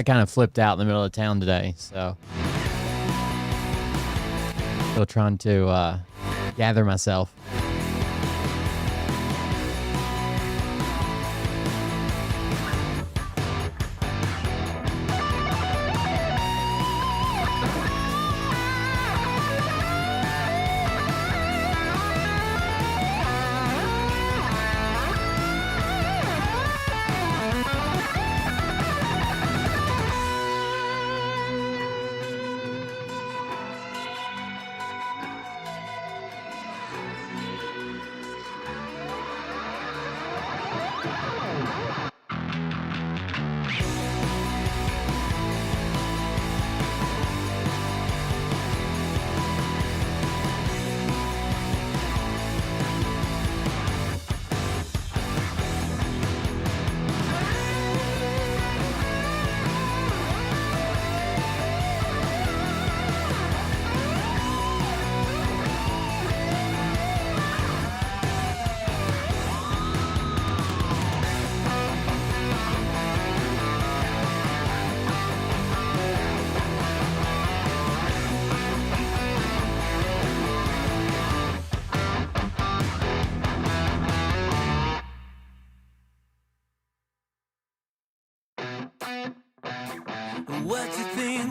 kind of flipped out in the middle of town today, so still trying to gather myself.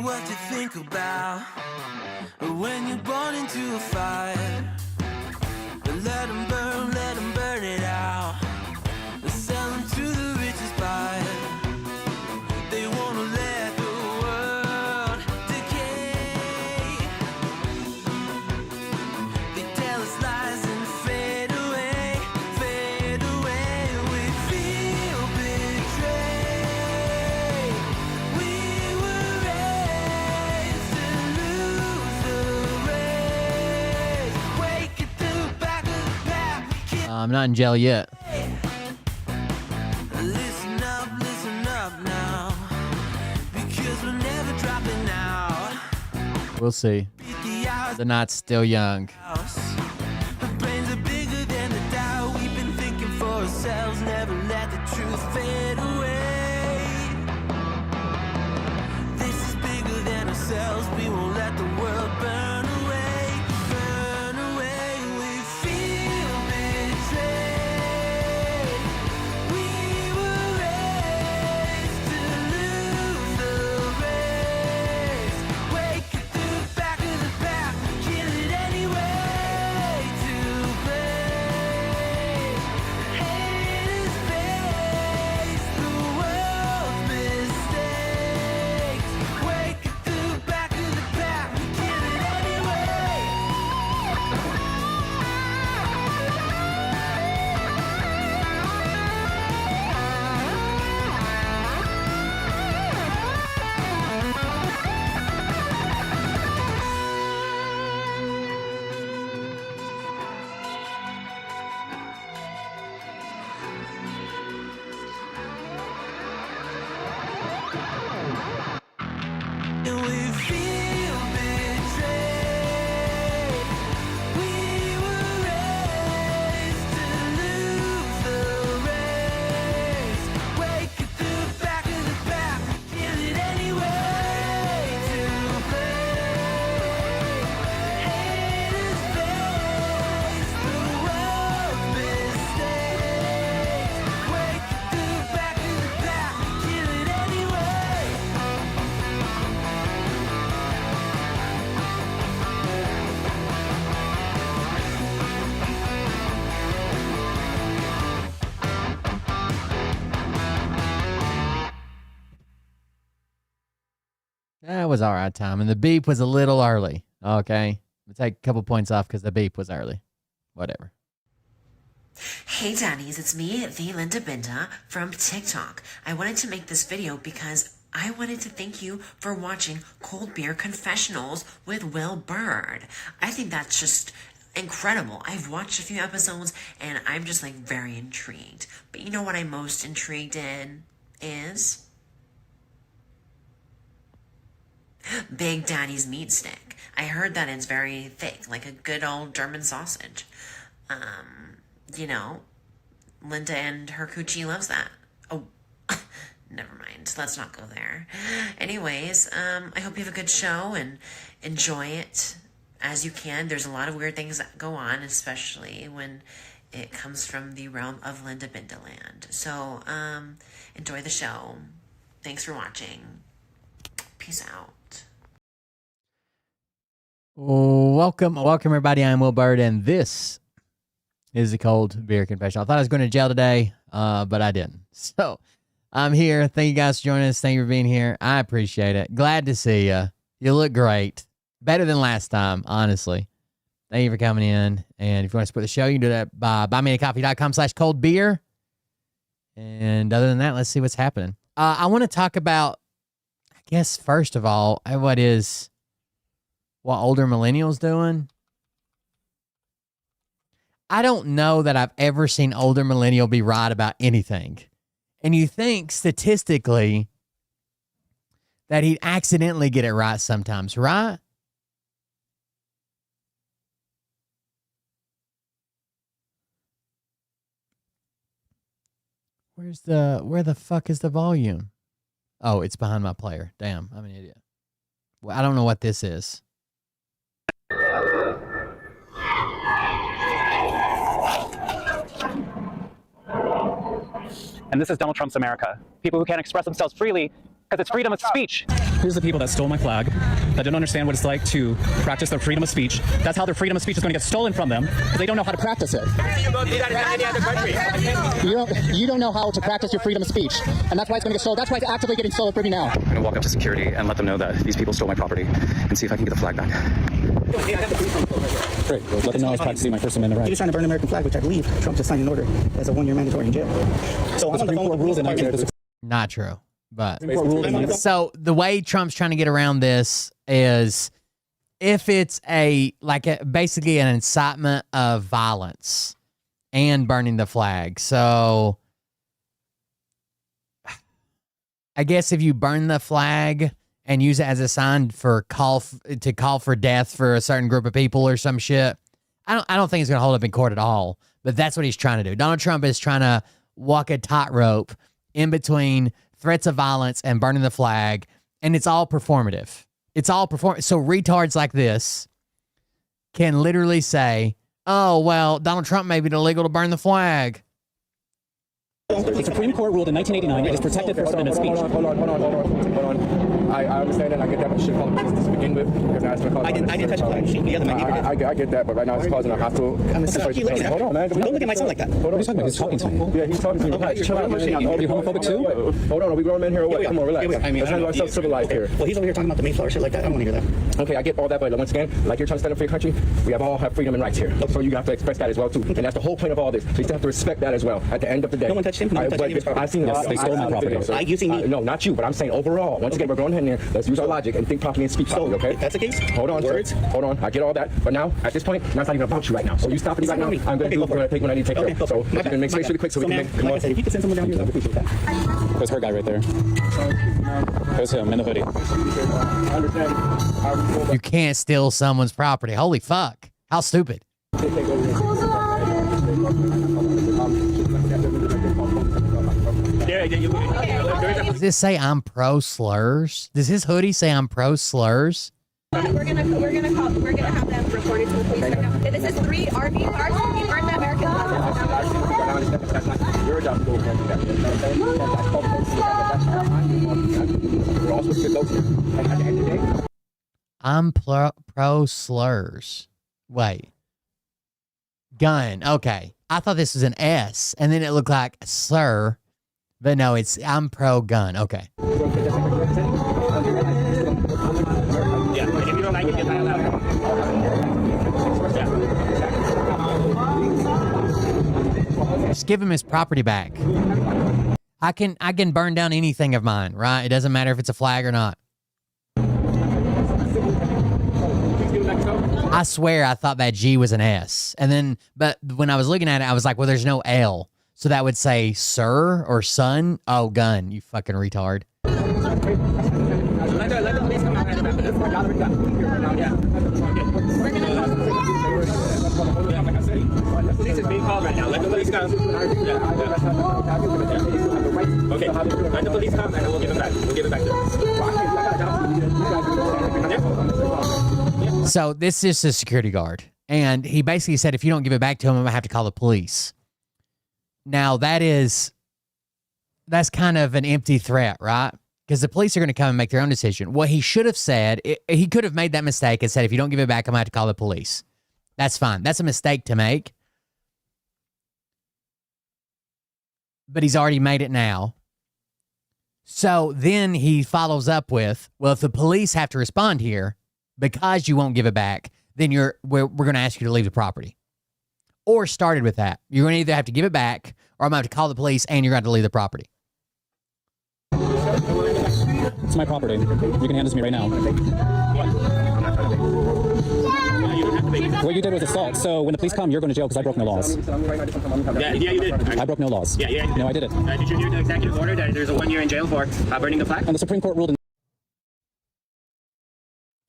What you think about when you're born into a fire? Let them burn it out. Sell them to the richest buyer. They wanna let the world decay. They tell us lies and fade away, fade away. We feel betrayed. We were raised to lose the race. Wake at the back of the pack. I'm not in jail yet. Listen up now, because we're never dropping out. We'll see. Beat the odds. The night's still young. Our brains are bigger than the doubt. We've been thinking for ourselves, never let the truth fade away. This is bigger than ourselves. We won't let the world burn away, burn away. We feel betrayed. We were raised to lose the race. Wake at the back of the pack, kill it anyway. To blame, haters face the world's mistakes. Wake at the back of the pack, kill it anyway. And we feel betrayed. We were raised to lose the race. Wake at the back of the pack, kill it anyway. To blame, haters face the world's mistakes. Wake at the back of the pack, kill it anyway. That was all right time, and the beep was a little early. Okay, we'll take a couple points off because the beep was early. Whatever. Hey daddies, it's me, the Linda Binda from TikTok. I wanted to make this video because I wanted to thank you for watching Cold Beer Confessionals with Will Bird. I think that's just incredible. I've watched a few episodes and I'm just like very intrigued. But you know what I'm most intrigued in is Big Daddy's meat stick. I heard that it's very thick, like a good old German sausage. You know, Linda and her coochie loves that. Oh, never mind. Let's not go there. Anyways, I hope you have a good show and enjoy it as you can. There's a lot of weird things that go on, especially when it comes from the realm of Linda Bindaland. So, enjoy the show. Thanks for watching. Peace out. Welcome, everybody. I'm Will Bird, and this is the Cold Beer Confession. I thought I was going to jail today, but I didn't. So, I'm here. Thank you guys for joining us. Thank you for being here. I appreciate it. Glad to see you. You look great. Better than last time, honestly. Thank you for coming in. And if you want to support the show, you can do that by buymeacoffee.com/coldbeer. And other than that, let's see what's happening. I want to talk about, I guess, first of all, what older millennials doing. I don't know that I've ever seen older millennial be right about anything. And you think statistically that he'd accidentally get it right sometimes, right? Where the fuck is the volume? Oh, it's behind my player. Damn, I'm an idiot. Well, I don't know what this is. And this is Donald Trump's America. People who can't express themselves freely because it's freedom of speech. Here's the people that stole my flag, that don't understand what it's like to practice their freedom of speech. That's how their freedom of speech is going to get stolen from them, because they don't know how to practice it. You don't know how to practice your freedom of speech, and that's why it's going to get stolen. That's why it's actively getting stolen from you now. I'm going to walk up to security and let them know that these people stole my property and see if I can get the flag back. Great. Let them know I was practicing my First Amendment right. He was trying to burn the American flag, which I believe Trump just signed an order as a 1-year mandatory in jail. So I'm on the phone with rules and not true. But so the way Trump's trying to get around this is if it's basically an incitement of violence and burning the flag. So I guess if you burn the flag and use it as a sign for call for death for a certain group of people or some shit, I don't think it's going to hold up in court at all. But that's what he's trying to do. Donald Trump is trying to walk a tightrope in between threats of violence and burning the flag, and it's all performative. It's all So retards like this can literally say, oh, well, Donald Trump made it illegal to burn the flag. The Supreme Court ruled in 1989 it is protected First Amendment speech. Hold on. I understand that. I get that, but shit called police to begin with. I didn't touch the flag. The other man did. I get that, but right now it's causing a hostile. Hold on, man. Don't look at my son like that. Hold on. He's talking to me. Yeah, he's talking to you. Are you homophobic too? Hold on. Are we grown men here or what? Yeah, Come on, relax. I mean, let's handle ourselves civilized here. Well, he's over here talking about the Mayflower shit like that. I don't want to hear that. Okay, I get all that, but once again, like you're trying to stand up for your country, we all have freedom and rights here. So you have to express that as well too, and that's the whole point of all this. So you still have to respect that as well. At the end of the day, No one touched him. No one touched him. I've seen a lot. They stole my property. You see me? No, not you, but I'm saying overall. Once again, we're going ahead here. Let's use our logic and think properly and speak properly, okay? If that's the case, hold on, words. Sir. Hold on. I get all that. But now, at this point, now it's not even about you right now. So you stop me right now. I'm going to take what I need to take care of. So I'm going to make space really quick so we can make... Like I said, if you could send someone down here, I would appreciate that. There's her guy right there. There's him in the hoodie. I understand. You can't steal someone's property. Holy fuck. How stupid. Does this say I'm pro slurs? Does his hoodie say I'm pro slurs? We're gonna have them reported to the police right now. This is 3 RV cars. We burned the American flag. Your job to go ahead and do that. We're all supposed to get those here. And at the end of the day, I'm pro slurs. Wait. Gun. Okay. I thought this was an S, and then it looked like sir, but no, I'm pro gun. Okay. Yeah, if you don't like it, get the hell out. Just give him his property back. I can burn down anything of mine, right? It doesn't matter if it's a flag or not. I swear I thought that G was an S. And then, but when I was looking at it, I was like, well, there's no L. So that would say sir or son. Oh, gun, you fucking retard. Let the police come out and this one, y'all police is being called right now. let the police come. Okay, let the police come and we'll give him back. We'll give it back to him. So this is a security guard. And he basically said, if you don't give it back to him, I'm going to have to call the police. Now, that's kind of an empty threat, right? Because the police are going to come and make their own decision. What he should have said, he could have made that mistake and said, if you don't give it back, I'm going to have to call the police. That's fine. That's a mistake to make. But he's already made it now. So then he follows up with, well, if the police have to respond here because you won't give it back, then we're going to ask you to leave the property. Or started with that. You're going to either have to give it back or I'm going to have to call the police and you're going to have to leave the property. It's my property. You can hand this to me right now. What you did was assault. So when the police come, you're going to jail because I broke no laws. Yeah, you did. I broke no laws. Yeah. No, I did it. Did you hear the executive order that there's a 1 year in jail for burning the flag? And the Supreme Court ruled in.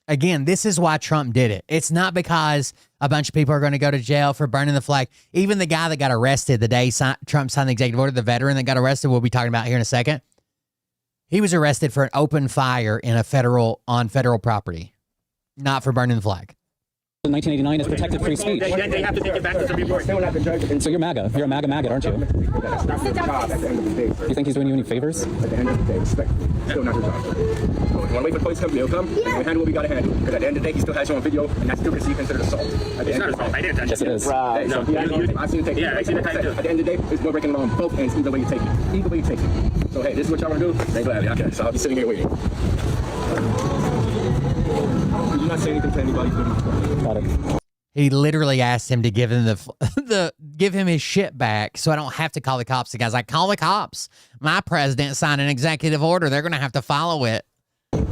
Again, this is why Trump did it. It's not because a bunch of people are going to go to jail for burning the flag. Even the guy that got arrested the day Trump signed the executive order, the veteran that got arrested, we'll be talking about here in a second. He was arrested for an open fire on federal property, not for burning the flag. 1989 is protected free speech. They have to take it back to the Supreme Court. So you're MAGA. You're a MAGA maggot, aren't you? You think he's doing you any favors? At the end of the day, respect. Still not your job. So if you want to wait for the police to come, they'll come. And we handle what we got to handle. Because at the end of the day, he still has you on video, and that's still considered assault. It's not assault. I didn't touch it. Yes, it is. Right. No, I've seen it take it. Yeah, I've seen it take it. At the end of the day, it's no breaking the law on both ends, either way you take it. Either way you take it. So hey, this is what y'all want to do? They gladly. Okay, so I'll be sitting here waiting. Did you not say anything to anybody? Got it. He literally asked him to give him give him his shit back so I don't have to call the cops. The guy's like, call the cops. My president signed an executive order. They're going to have to follow it. Well,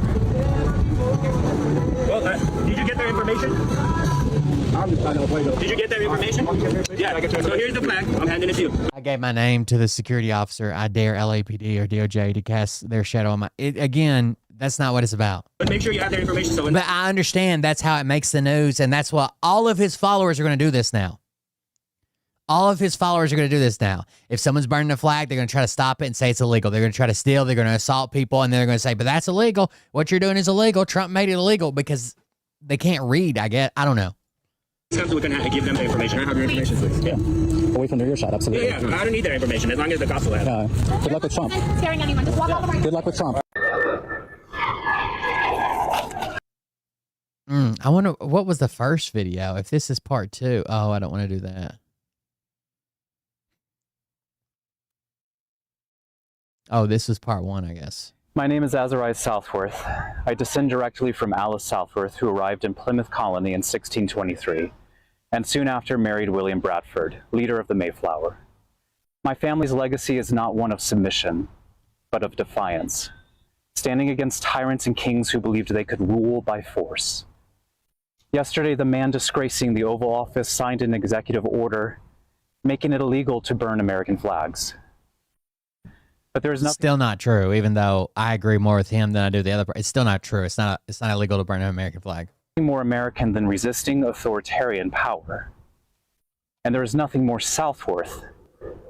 did you get their information? Did you get their information? Yeah, so here's the flag. I'm handing it to you. I gave my name to the security officer. I dare LAPD or DOJ to cast their shadow on my... Again, that's not what it's about. But make sure you have their information. But I understand that's how it makes the news, and that's what all of his followers are going to do this now. All of his followers are going to do this now. If someone's burning a flag, they're going to try to stop it and say it's illegal. They're going to try to steal. They're going to assault people, and then they're going to say, but that's illegal. What you're doing is illegal. Trump made it illegal because they can't read, I guess. I don't know. We're going to give them the information. I have your information, please. Yeah. Away from their earshot, absolutely. Yeah, I don't need their information as long as the cops will have it. Good luck with Trump. Scaring anyone. Just walk all the way. Good luck with Trump. I wonder, what was the first video? If this is part 2. Oh, I don't want to do that. Oh, this was part 1, I guess. My name is Azariah Southworth. I descend directly from Alice Southworth, who arrived in Plymouth Colony in 1623, and soon after married William Bradford, leader of the Mayflower. My family's legacy is not one of submission, but of defiance, standing against tyrants and kings who believed they could rule by force. Yesterday, the man disgracing the Oval Office signed an executive order making it illegal to burn American flags. But there is nothing... Still not true, even though I agree more with him than I do the other part. It's still not true. It's not illegal to burn an American flag. More American than resisting authoritarian power. And there is nothing more Southworth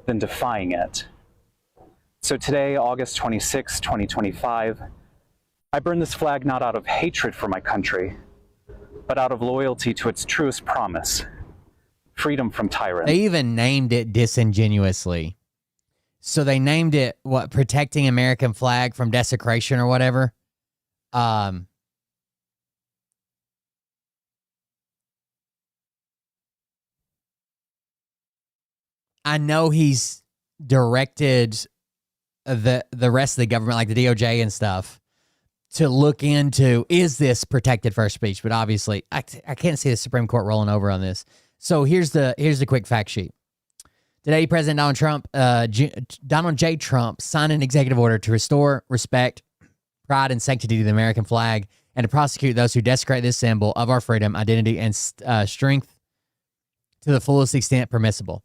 than defying it. So today, August 26, 2025, I burn this flag not out of hatred for my country, but out of loyalty to its truest promise, freedom from tyrants. They even named it disingenuously. So they named it, what, protecting American flag from desecration or whatever. I know he's directed the rest of the government, like the DOJ and stuff, to look into, is this protected first speech? But obviously, I can't see the Supreme Court rolling over on this. So here's the quick fact sheet. Today, President Donald J. Trump signed an executive order to restore respect, pride, and sanctity to the American flag, and to prosecute those who desecrate this symbol of our freedom, identity, and strength to the fullest extent permissible.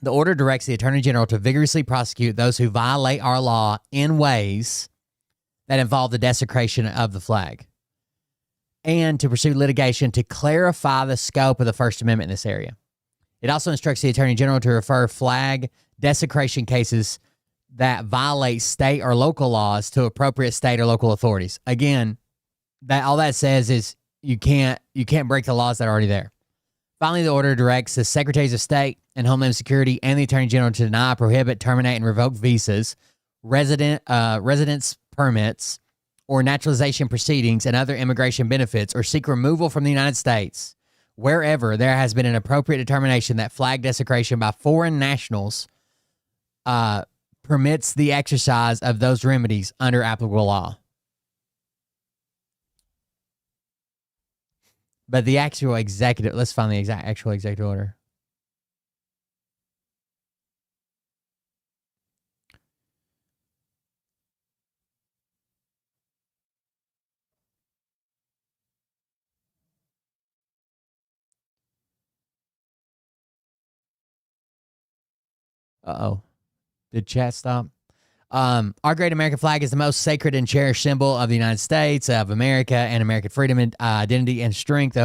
The order directs the Attorney General to vigorously prosecute those who violate our law in ways that involve the desecration of the flag, and to pursue litigation to clarify the scope of the First Amendment in this area. It also instructs the Attorney General to refer flag desecration cases that violate state or local laws to appropriate state or local authorities. Again, that all that says is you can't break the laws that are already there. Finally, the order directs the Secretaries of State and Homeland Security and the Attorney General to deny, prohibit, terminate, and revoke visas, residence permits, or naturalization proceedings and other immigration benefits, or seek removal from the United States wherever there has been an appropriate determination that flag desecration by foreign nationals permits the exercise of those remedies under applicable law. But the actual executive, let's find the actual executive order. Uh-oh. Did chat stop? Our great American flag is the most sacred and cherished symbol of the United States of America and American freedom and identity and strength.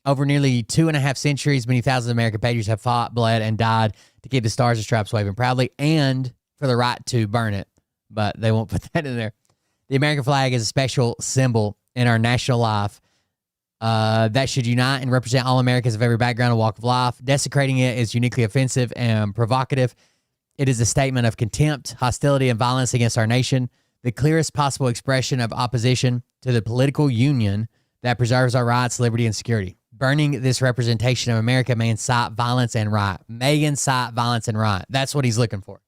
Over nearly 2.5 centuries, many thousands of American patriots have fought, bled, and died to keep the stars and stripes waving proudly and for the right to burn it. But they won't put that in there. The American flag is a special symbol in our national life that should unite and represent all Americans of every background and walk of life. Desecrating it is uniquely offensive and provocative. It is a statement of contempt, hostility, and violence against our nation, the clearest possible expression of opposition to the political union that preserves our rights, liberty, and security. Burning this representation of America may incite violence and riot. May incite violence and riot. That's what he's looking for.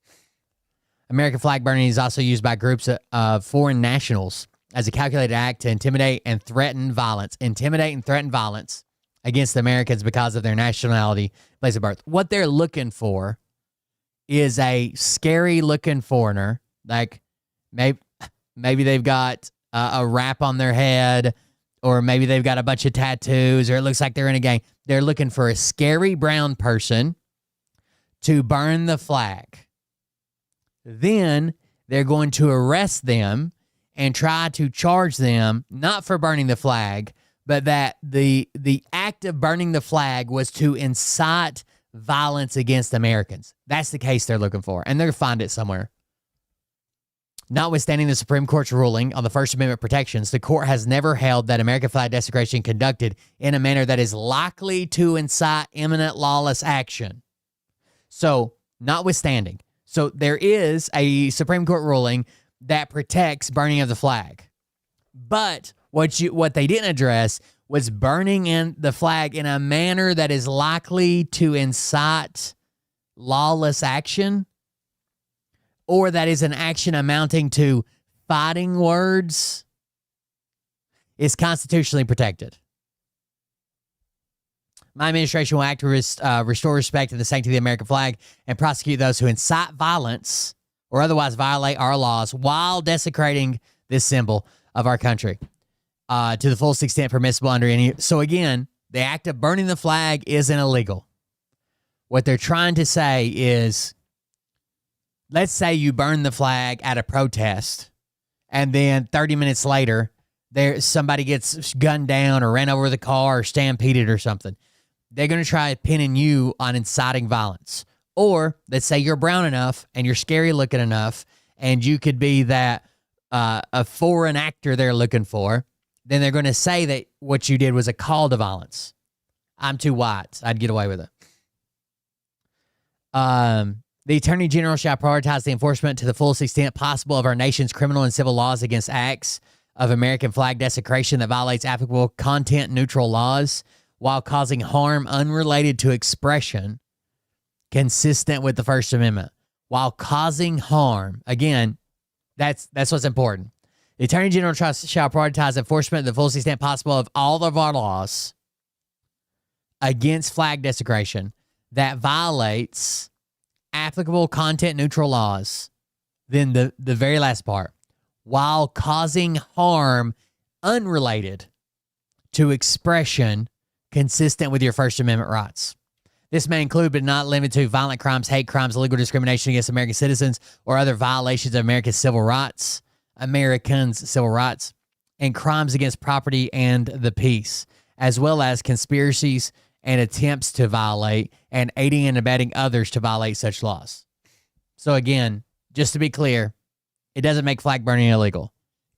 American flag burning is also used by groups of foreign nationals as a calculated act to intimidate and threaten violence. Intimidate and threaten violence against Americans because of their nationality, place of birth. What they're looking for is a scary-looking foreigner, like maybe they've got a wrap on their head, or maybe they've got a bunch of tattoos, or it looks like they're in a gang. They're looking for a scary brown person to burn the flag. Then they're going to arrest them and try to charge them, not for burning the flag, but that the act of burning the flag was to incite violence against Americans. That's the case they're looking for, and they're going to find it somewhere. Notwithstanding the Supreme Court's ruling on the First Amendment protections, the court has never held that American flag desecration conducted in a manner that is likely to incite imminent lawless action. So, notwithstanding. So, there is a Supreme Court ruling that protects burning of the flag. But what they didn't address was burning in the flag in a manner that is likely to incite lawless action, or that is an action amounting to fighting words, is constitutionally protected. My administration will act to restore respect to the sanctity of the American flag and prosecute those who incite violence or otherwise violate our laws while desecrating this symbol of our country to the fullest extent permissible under any. So again, the act of burning the flag isn't illegal. What they're trying to say is, let's say you burn the flag at a protest, and then 30 minutes later, somebody gets gunned down or ran over with a car or stampeded or something. They're going to try pinning you on inciting violence. Or let's say you're brown enough and you're scary looking enough, and you could be that a foreign actor they're looking for. Then they're going to say that what you did was a call to violence. I'm too white. I'd get away with it. The Attorney General shall prioritize the enforcement to the fullest extent possible of our nation's criminal and civil laws against acts of American flag desecration that violates applicable content-neutral laws while causing harm unrelated to expression consistent with the First Amendment. While causing harm, again, that's what's important. The Attorney General shall prioritize enforcement to the fullest extent possible of all of our laws against flag desecration that violates applicable content-neutral laws. Then the very last part, while causing harm unrelated to expression consistent with your First Amendment rights. This may include, but not limited to, violent crimes, hate crimes, illegal discrimination against American citizens, or other violations of Americans' civil rights, and crimes against property and the peace, as well as conspiracies and attempts to violate, and aiding and abetting others to violate such laws. So again, just to be clear, it doesn't make flag burning illegal.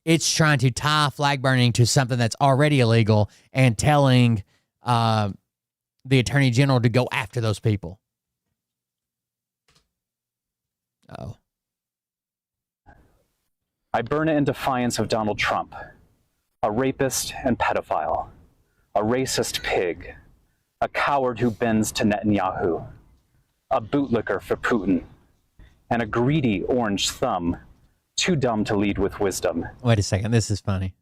It's trying to tie flag burning to something that's already illegal and telling the Attorney General to go after those people. Oh. I burn it in defiance of Donald Trump, a rapist and pedophile, a racist pig, a coward who bends to Netanyahu, a bootlicker for Putin, and a greedy orange thumb, too dumb to lead with wisdom. Wait a second. This is funny.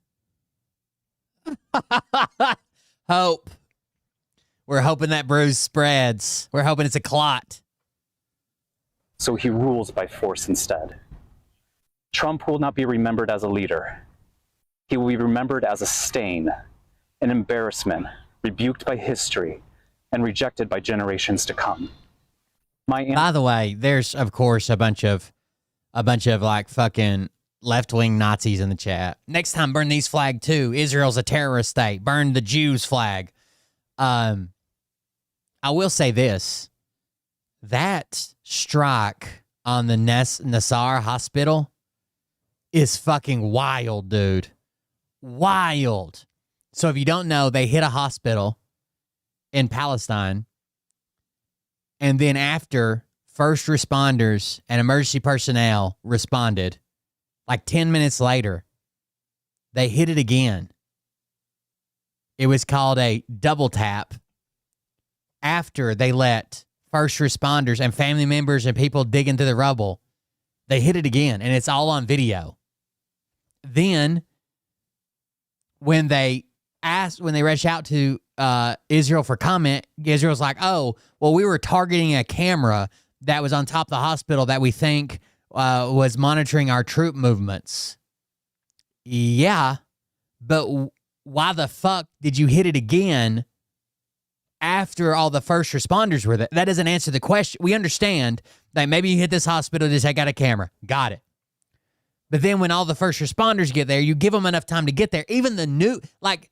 Hope. We're hoping that bruise spreads. We're hoping it's a clot. So he rules by force instead. Trump will not be remembered as a leader. He will be remembered as a stain, an embarrassment, rebuked by history, and rejected by generations to come. By the way, there's of course a bunch of like fucking left-wing Nazis in the chat. Next time, burn these flag too. Israel's a terrorist state. Burn the Jews flag. I will say this. That strike on the Nassar hospital is fucking wild, dude. Wild. So if you don't know, they hit a hospital in Palestine. And then after first responders and emergency personnel responded, like 10 minutes later, they hit it again. It was called a double tap after they let first responders and family members and people dig into the rubble. They hit it again, and it's all on video. Then when they reached out to Israel for comment, Israel's like, oh, well, we were targeting a camera that was on top of the hospital that we think was monitoring our troop movements. Yeah, but why the fuck did you hit it again after all the first responders were there? That doesn't answer the question. We understand that maybe you hit this hospital to take out a camera. Got it. But then when all the first responders get there, you give them enough time to get there. Even the new, like,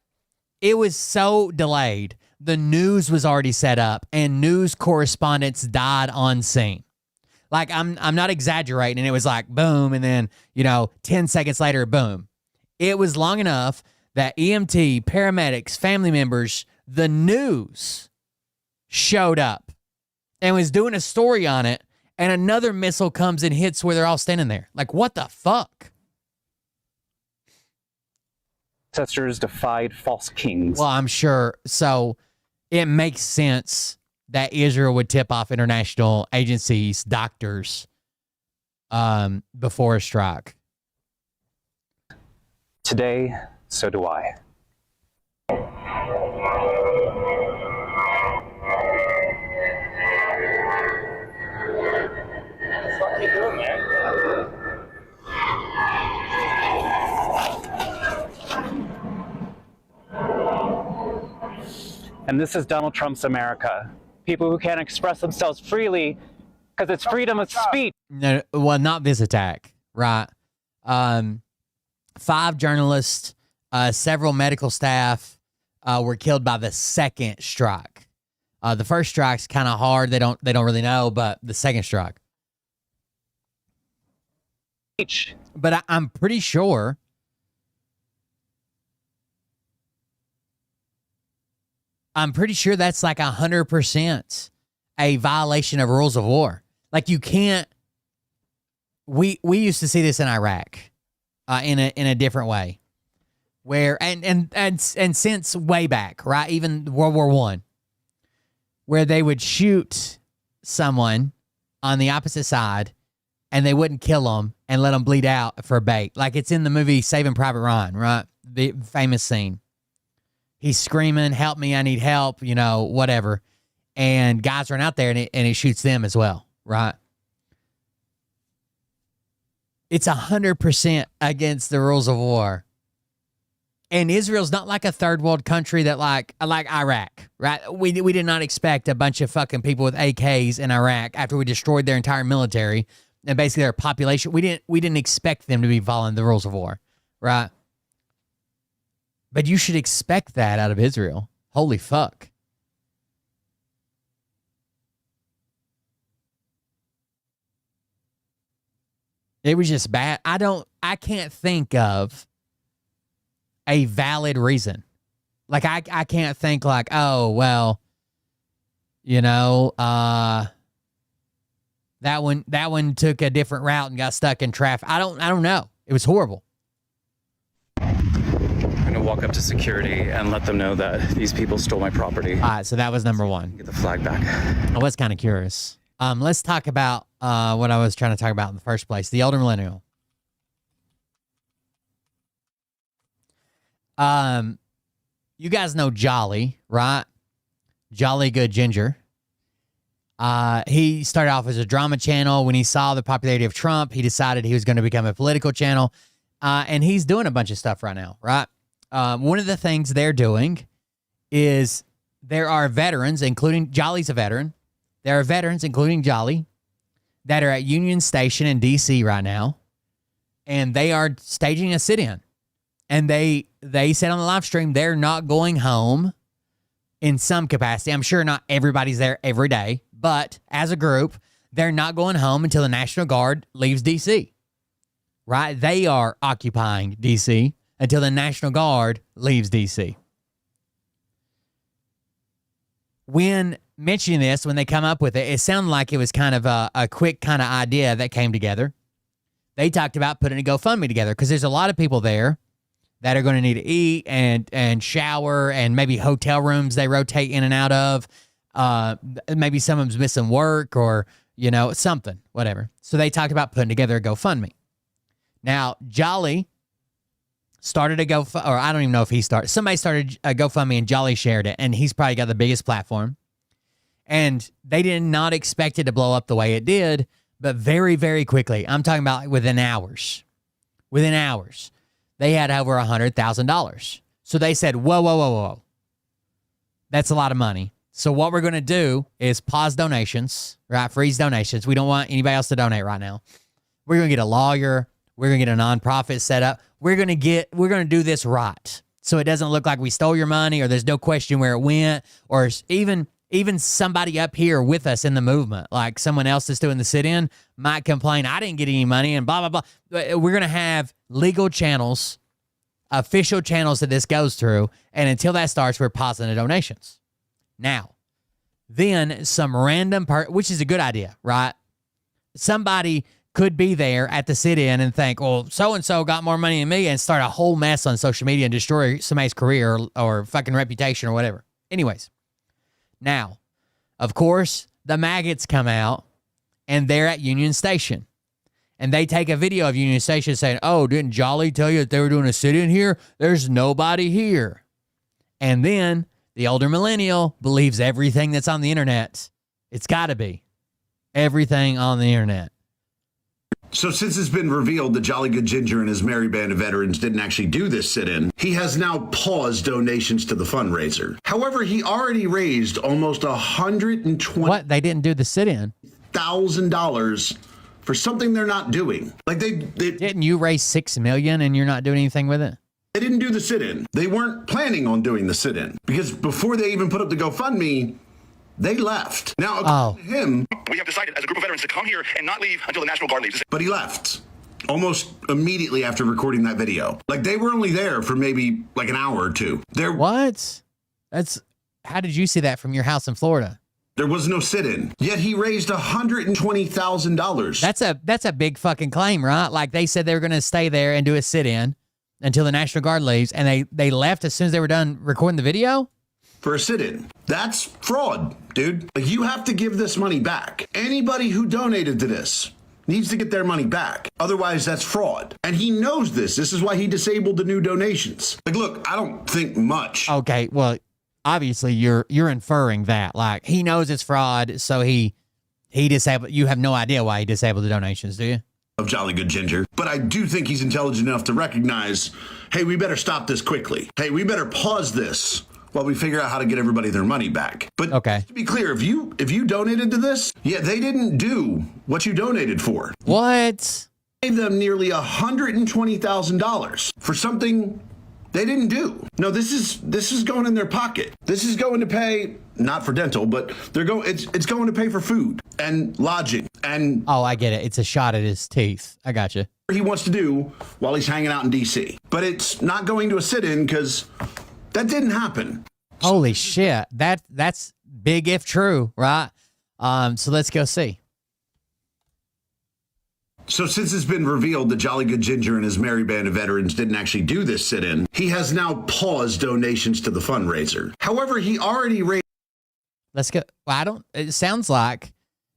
it was so delayed. The news was already set up, and news correspondents died on scene. Like, I'm not exaggerating. And it was like, boom, and then, 10 seconds later, boom. It was long enough that EMT, paramedics, family members, the news showed up and was doing a story on it, and another missile comes and hits where they're all standing there. Like, what the fuck? Ancestors defied false kings. Well, I'm sure. So it makes sense that Israel would tip off international agencies, doctors, before a strike. Today, so do I. And this is Donald Trump's America. People who can't express themselves freely because it's freedom of speech. No, well, not this attack, right? 5 journalists, several medical staff were killed by the second strike. The first strike's kind of hard. They don't really know, but the second strike. But I'm pretty sure that's like 100% a violation of rules of war. Like, you can't. We used to see this in Iraq, in a different way, where and since way back, right? Even World War I, where they would shoot someone on the opposite side, and they wouldn't kill them and let them bleed out for bait. Like, it's in the movie Saving Private Ryan, right? The famous scene. He's screaming, help me, I need help, whatever. And guys run out there and he shoots them as well, right? It's 100% against the rules of war. And Israel's not like a third world country that like Iraq, right? We did not expect a bunch of fucking people with AKs in Iraq after we destroyed their entire military and basically their population. We didn't expect them to be following the rules of war, right? But you should expect that out of Israel. Holy fuck. It was just bad. I can't think of a valid reason. Like, I can't think like, oh, well, you know, that one took a different route and got stuck in traffic. I don't know. It was horrible. I'm going to walk up to security and let them know that these people stole my property. All right, so that was number one. Get the flag back. I was kind of curious. Let's talk about what I was trying to talk about in the first place, the older millennial. You guys know Jolly, right? Jolly Good Ginger. He started off as a drama channel. When he saw the popularity of Trump, he decided he was going to become a political channel. And he's doing a bunch of stuff right now, right? One of the things they're doing is there are veterans, including Jolly's a veteran. There are veterans, including Jolly, that are at Union Station in D.C. right now, and they are staging a sit-in. And they said on the live stream they're not going home in some capacity. I'm sure not everybody's there every day, but as a group, they're not going home until the National Guard leaves D.C., right? They are occupying D.C. until the National Guard leaves D.C. When mentioning this, when they come up with it, it sounded like it was kind of a quick kind of idea that came together. They talked about putting a GoFundMe together because there's a lot of people there that are going to need to eat and shower, and maybe hotel rooms they rotate in and out of. Maybe someone's missing work or, you know, something, whatever. So they talked about putting together a GoFundMe. Now, Jolly started a GoFundMe, or I don't even know if he started. Somebody started a GoFundMe and Jolly shared it, and he's probably got the biggest platform. And they did not expect it to blow up the way it did, but very, very quickly. I'm talking about within hours. Within hours. They had over $100,000. So they said, whoa. That's a lot of money. So what we're going to do is pause donations, right? Freeze donations. We don't want anybody else to donate right now. We're going to get a lawyer. We're going to get a nonprofit set up. We're going to do this right. So it doesn't look like we stole your money or there's no question where it went, or even somebody up here with us in the movement, like someone else that's doing the sit-in, might complain, I didn't get any money and blah, blah, blah. We're going to have legal channels, official channels that this goes through, and until that starts, we're pausing the donations. Now, then some random which is a good idea, right? Somebody could be there at the sit-in and think, well, so-and-so got more money than me, and start a whole mess on social media and destroy somebody's career or fucking reputation or whatever. Anyways. Now, of course, the maggots come out, and they're at Union Station. And they take a video of Union Station saying, oh, didn't Jolly tell you that they were doing a sit-in here? There's nobody here. And then the older millennial believes everything that's on the internet. It's got to be everything on the internet. So since it's been revealed that Jolly Good Ginger and his merry band of veterans didn't actually do this sit-in, he has now paused donations to the fundraiser. However, he already raised almost $120,000. What? They didn't do the sit-in? $1,000 for something they're not doing. Like they didn't you raise $6 million and you're not doing anything with it? They didn't do the sit-in. They weren't planning on doing the sit-in because before they even put up the GoFundMe, they left. Now, according to him, we have decided as a group of veterans to come here and not leave until the National Guard leaves. But he left almost immediately after recording that video. Like, they were only there for maybe like an hour or two. What? How did you see that from your house in Florida? There was no sit-in. Yet he raised $120,000. That's a big fucking claim, right? Like, they said they were going to stay there and do a sit-in until the National Guard leaves, and they left as soon as they were done recording the video? For a sit-in. That's fraud, dude. Like, you have to give this money back. Anybody who donated to this needs to get their money back. Otherwise, that's fraud. And he knows this. This is why he disabled the new donations. Like, look, I don't think much. Okay, well, obviously you're inferring that. Like, he knows it's fraud, so he disabled. You have no idea why he disabled the donations, do you? Of Jolly Good Ginger. But I do think he's intelligent enough to recognize, hey, we better stop this quickly. Hey, we better pause this while we figure out how to get everybody their money back. But okay, to be clear, if you donated to this, yeah, they didn't do what you donated for. What? Gave them nearly $120,000 for something they didn't do. No, this is going in their pocket. This is going to pay, not for dental, but it's going to pay for food and lodging and oh, I get it. It's a shot at his teeth. I got you. He wants to do while he's hanging out in DC. But it's not going to a sit-in because that didn't happen. Holy shit. That's big if true, right? So let's go see. So since it's been revealed that Jolly Good Ginger and his merry band of veterans didn't actually do this sit-in, he has now paused donations to the fundraiser. However, he already raised... Let's go. Well, it sounds like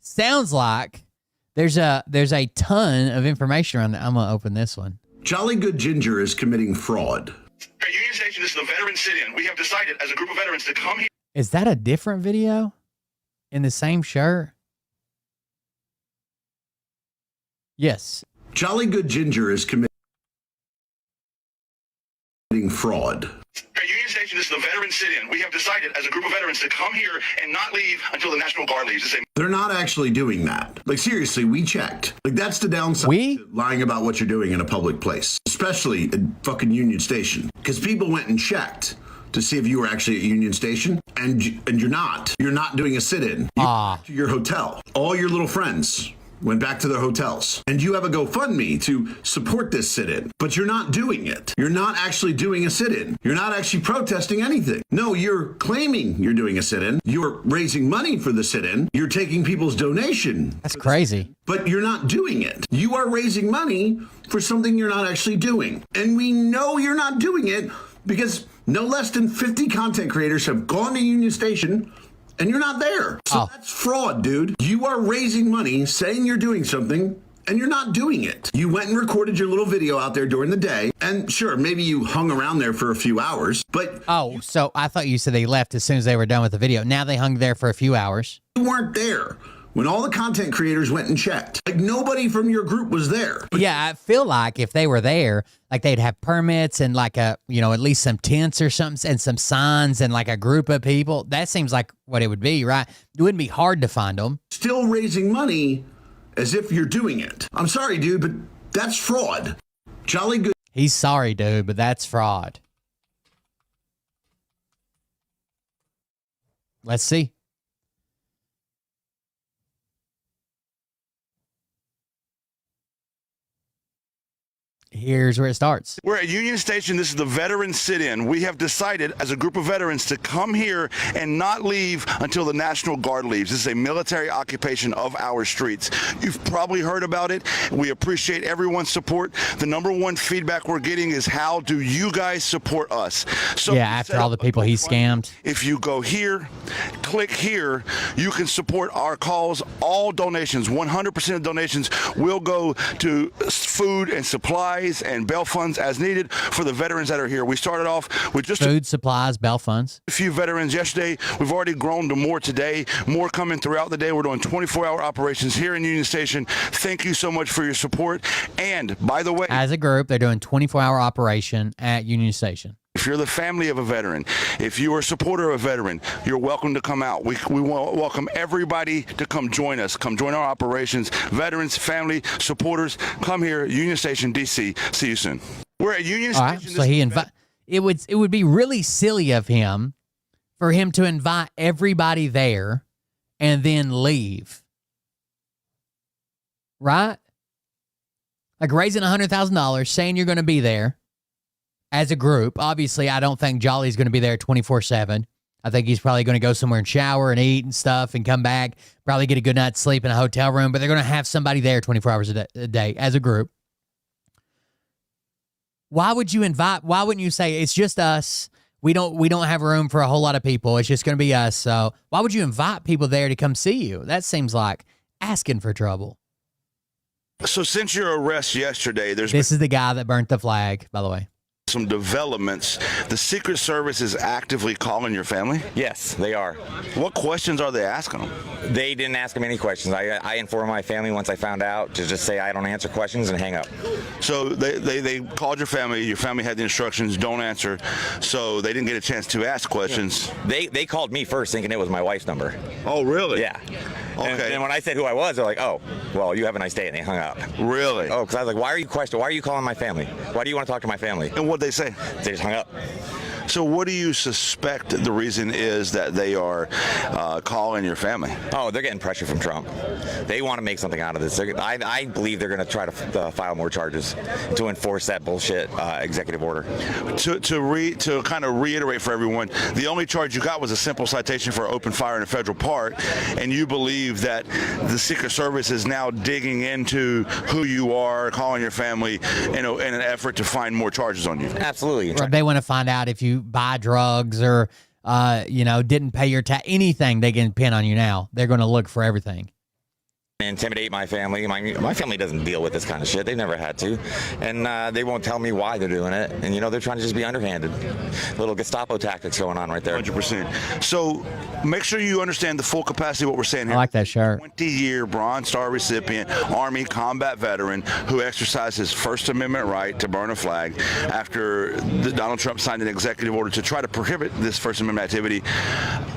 there's a ton of information around that. I'm going to open this one. Jolly Good Ginger is committing fraud. At Union Station, this is the veteran sit-in. We have decided as a group of veterans to come here. Is that a different video in the same shirt? Yes. Jolly Good Ginger is committing fraud. At Union Station, this is the veteran sit-in. We have decided as a group of veterans to come here and not leave until the National Guard leaves. They're not actually doing that. Like, seriously, we checked. Like, that's the downside to lying about what you're doing in a public place, especially at fucking Union Station. Because people went and checked to see if you were actually at Union Station, and you're not. You're not doing a sit-in. You're back to your hotel. All your little friends went back to their hotels. And you have a GoFundMe to support this sit-in, but you're not doing it. You're not actually doing a sit-in. You're not actually protesting anything. No, you're claiming you're doing a sit-in. You're raising money for the sit-in. You're taking people's donation. That's crazy. But you're not doing it. You are raising money for something you're not actually doing. And we know you're not doing it because no less than 50 content creators have gone to Union Station and you're not there. So that's fraud, dude. You are raising money, saying you're doing something, and you're not doing it. You went and recorded your little video out there during the day, and sure, maybe you hung around there for a few hours, but... Oh, so I thought you said they left as soon as they were done with the video. Now they hung there for a few hours. You weren't there when all the content creators went and checked. Like, nobody from your group was there. But yeah, I feel like if they were there, like they'd have permits and like at least some tents or something and some signs and like a group of people. That seems like what it would be, right? It wouldn't be hard to find them. Still raising money as if you're doing it. I'm sorry, dude, but that's fraud. Jolly Good. He's sorry, dude, but that's fraud. Let's see. Here's where it starts. We're at Union Station. This is the veteran sit-in. We have decided as a group of veterans to come here and not leave until the National Guard leaves. This is a military occupation of our streets. You've probably heard about it. We appreciate everyone's support. The number one feedback we're getting is, how do you guys support us? So yeah, after all the people he scammed. If you go here, click here, you can support our cause. All donations, 100% of donations will go to food and supplies and bail funds as needed for the veterans that are here. We started off with just food, supplies, bail funds. A few veterans yesterday. We've already grown to more today, more coming throughout the day. We're doing 24-hour operations here in Union Station. Thank you so much for your support. And by the way, as a group, they're doing 24-hour operation at Union Station. If you're the family of a veteran, if you are a supporter of a veteran, you're welcome to come out. We welcome everybody to come join us. Come join our operations. Veterans, family, supporters, come here, Union Station, D.C. See you soon. We're at Union Station. Right, so he it would be really silly of him for him to invite everybody there and then leave. Right? Like raising $100,000, saying you're going to be there. As a group, obviously, I don't think Jolly's going to be there 24/7. I think he's probably going to go somewhere and shower and eat and stuff and come back, probably get a good night's sleep in a hotel room, but they're going to have somebody there 24 hours a day as a group. Why wouldn't you say it's just us? We don't have room for a whole lot of people. It's just going to be us. So why would you invite people there to come see you? That seems like asking for trouble. So since your arrest yesterday, this is the guy that burnt the flag, by the way. Some developments. The Secret Service is actively calling your family? Yes, they are. What questions are they asking them? They didn't ask them any questions. I informed my family once I found out to just say I don't answer questions and hang up. So they called your family had the instructions, don't answer, so they didn't get a chance to ask questions. They called me first thinking it was my wife's number. Oh, really? Yeah. And when I said who I was, they're like, oh, well, you have a nice day, and they hung up. Really? Oh, because I was like, why are you calling my family? Why do you want to talk to my family? And what'd they say? They just hung up. So what do you suspect the reason is that they are calling your family? Oh, they're getting pressure from Trump. They want to make something out of this. I believe they're going to try to file more charges to enforce that bullshit executive order. To kind of reiterate for everyone, the only charge you got was a simple citation for open fire in a federal park, and you believe that the Secret Service is now digging into who you are, calling your family, in an effort to find more charges on you. Absolutely. They want to find out if you buy drugs or didn't pay your tax, anything they can pin on you now. They're going to look for everything. Intimidate my family. My family doesn't deal with this kind of shit. They've never had to. And they won't tell me why they're doing it. And, they're trying to just be underhanded. Little Gestapo tactics going on right there. 100%. So make sure you understand the full capacity of what we're saying here. I like that shirt. 20-year Bronze Star recipient, Army combat veteran who exercised his First Amendment right to burn a flag after Donald Trump signed an executive order to try to prohibit this First Amendment activity.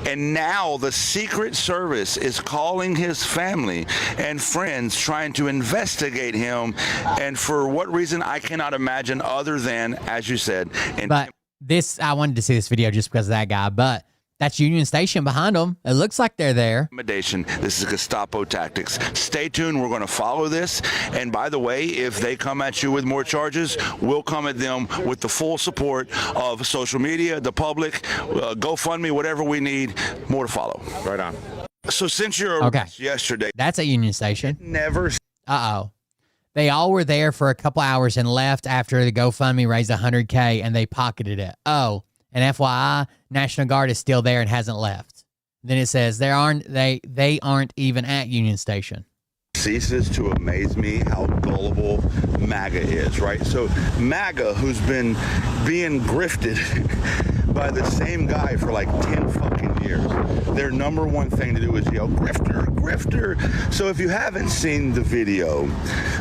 And now the Secret Service is calling his family and friends trying to investigate him, and for what reason I cannot imagine other than, as you said. But I wanted to see this video just because of that guy, but that's Union Station behind them. It looks like they're there. Intimidation. This is Gestapo tactics. Stay tuned. We're going to follow this. And by the way, if they come at you with more charges, we'll come at them with the full support of social media, the public, GoFundMe, whatever we need. More to follow. Right on. So since your arrest yesterday, that's at Union Station. Never. They all were there for a couple hours and left after the GoFundMe raised $100K and they pocketed it. Oh, and FYI, National Guard is still there and hasn't left. Then it says they aren't even at Union Station. Ceases to amaze me how gullible MAGA is, right? So MAGA, who's been being grifted by the same guy for like 10 fucking years, their number one thing to do is yell, grifter, grifter. So if you haven't seen the video,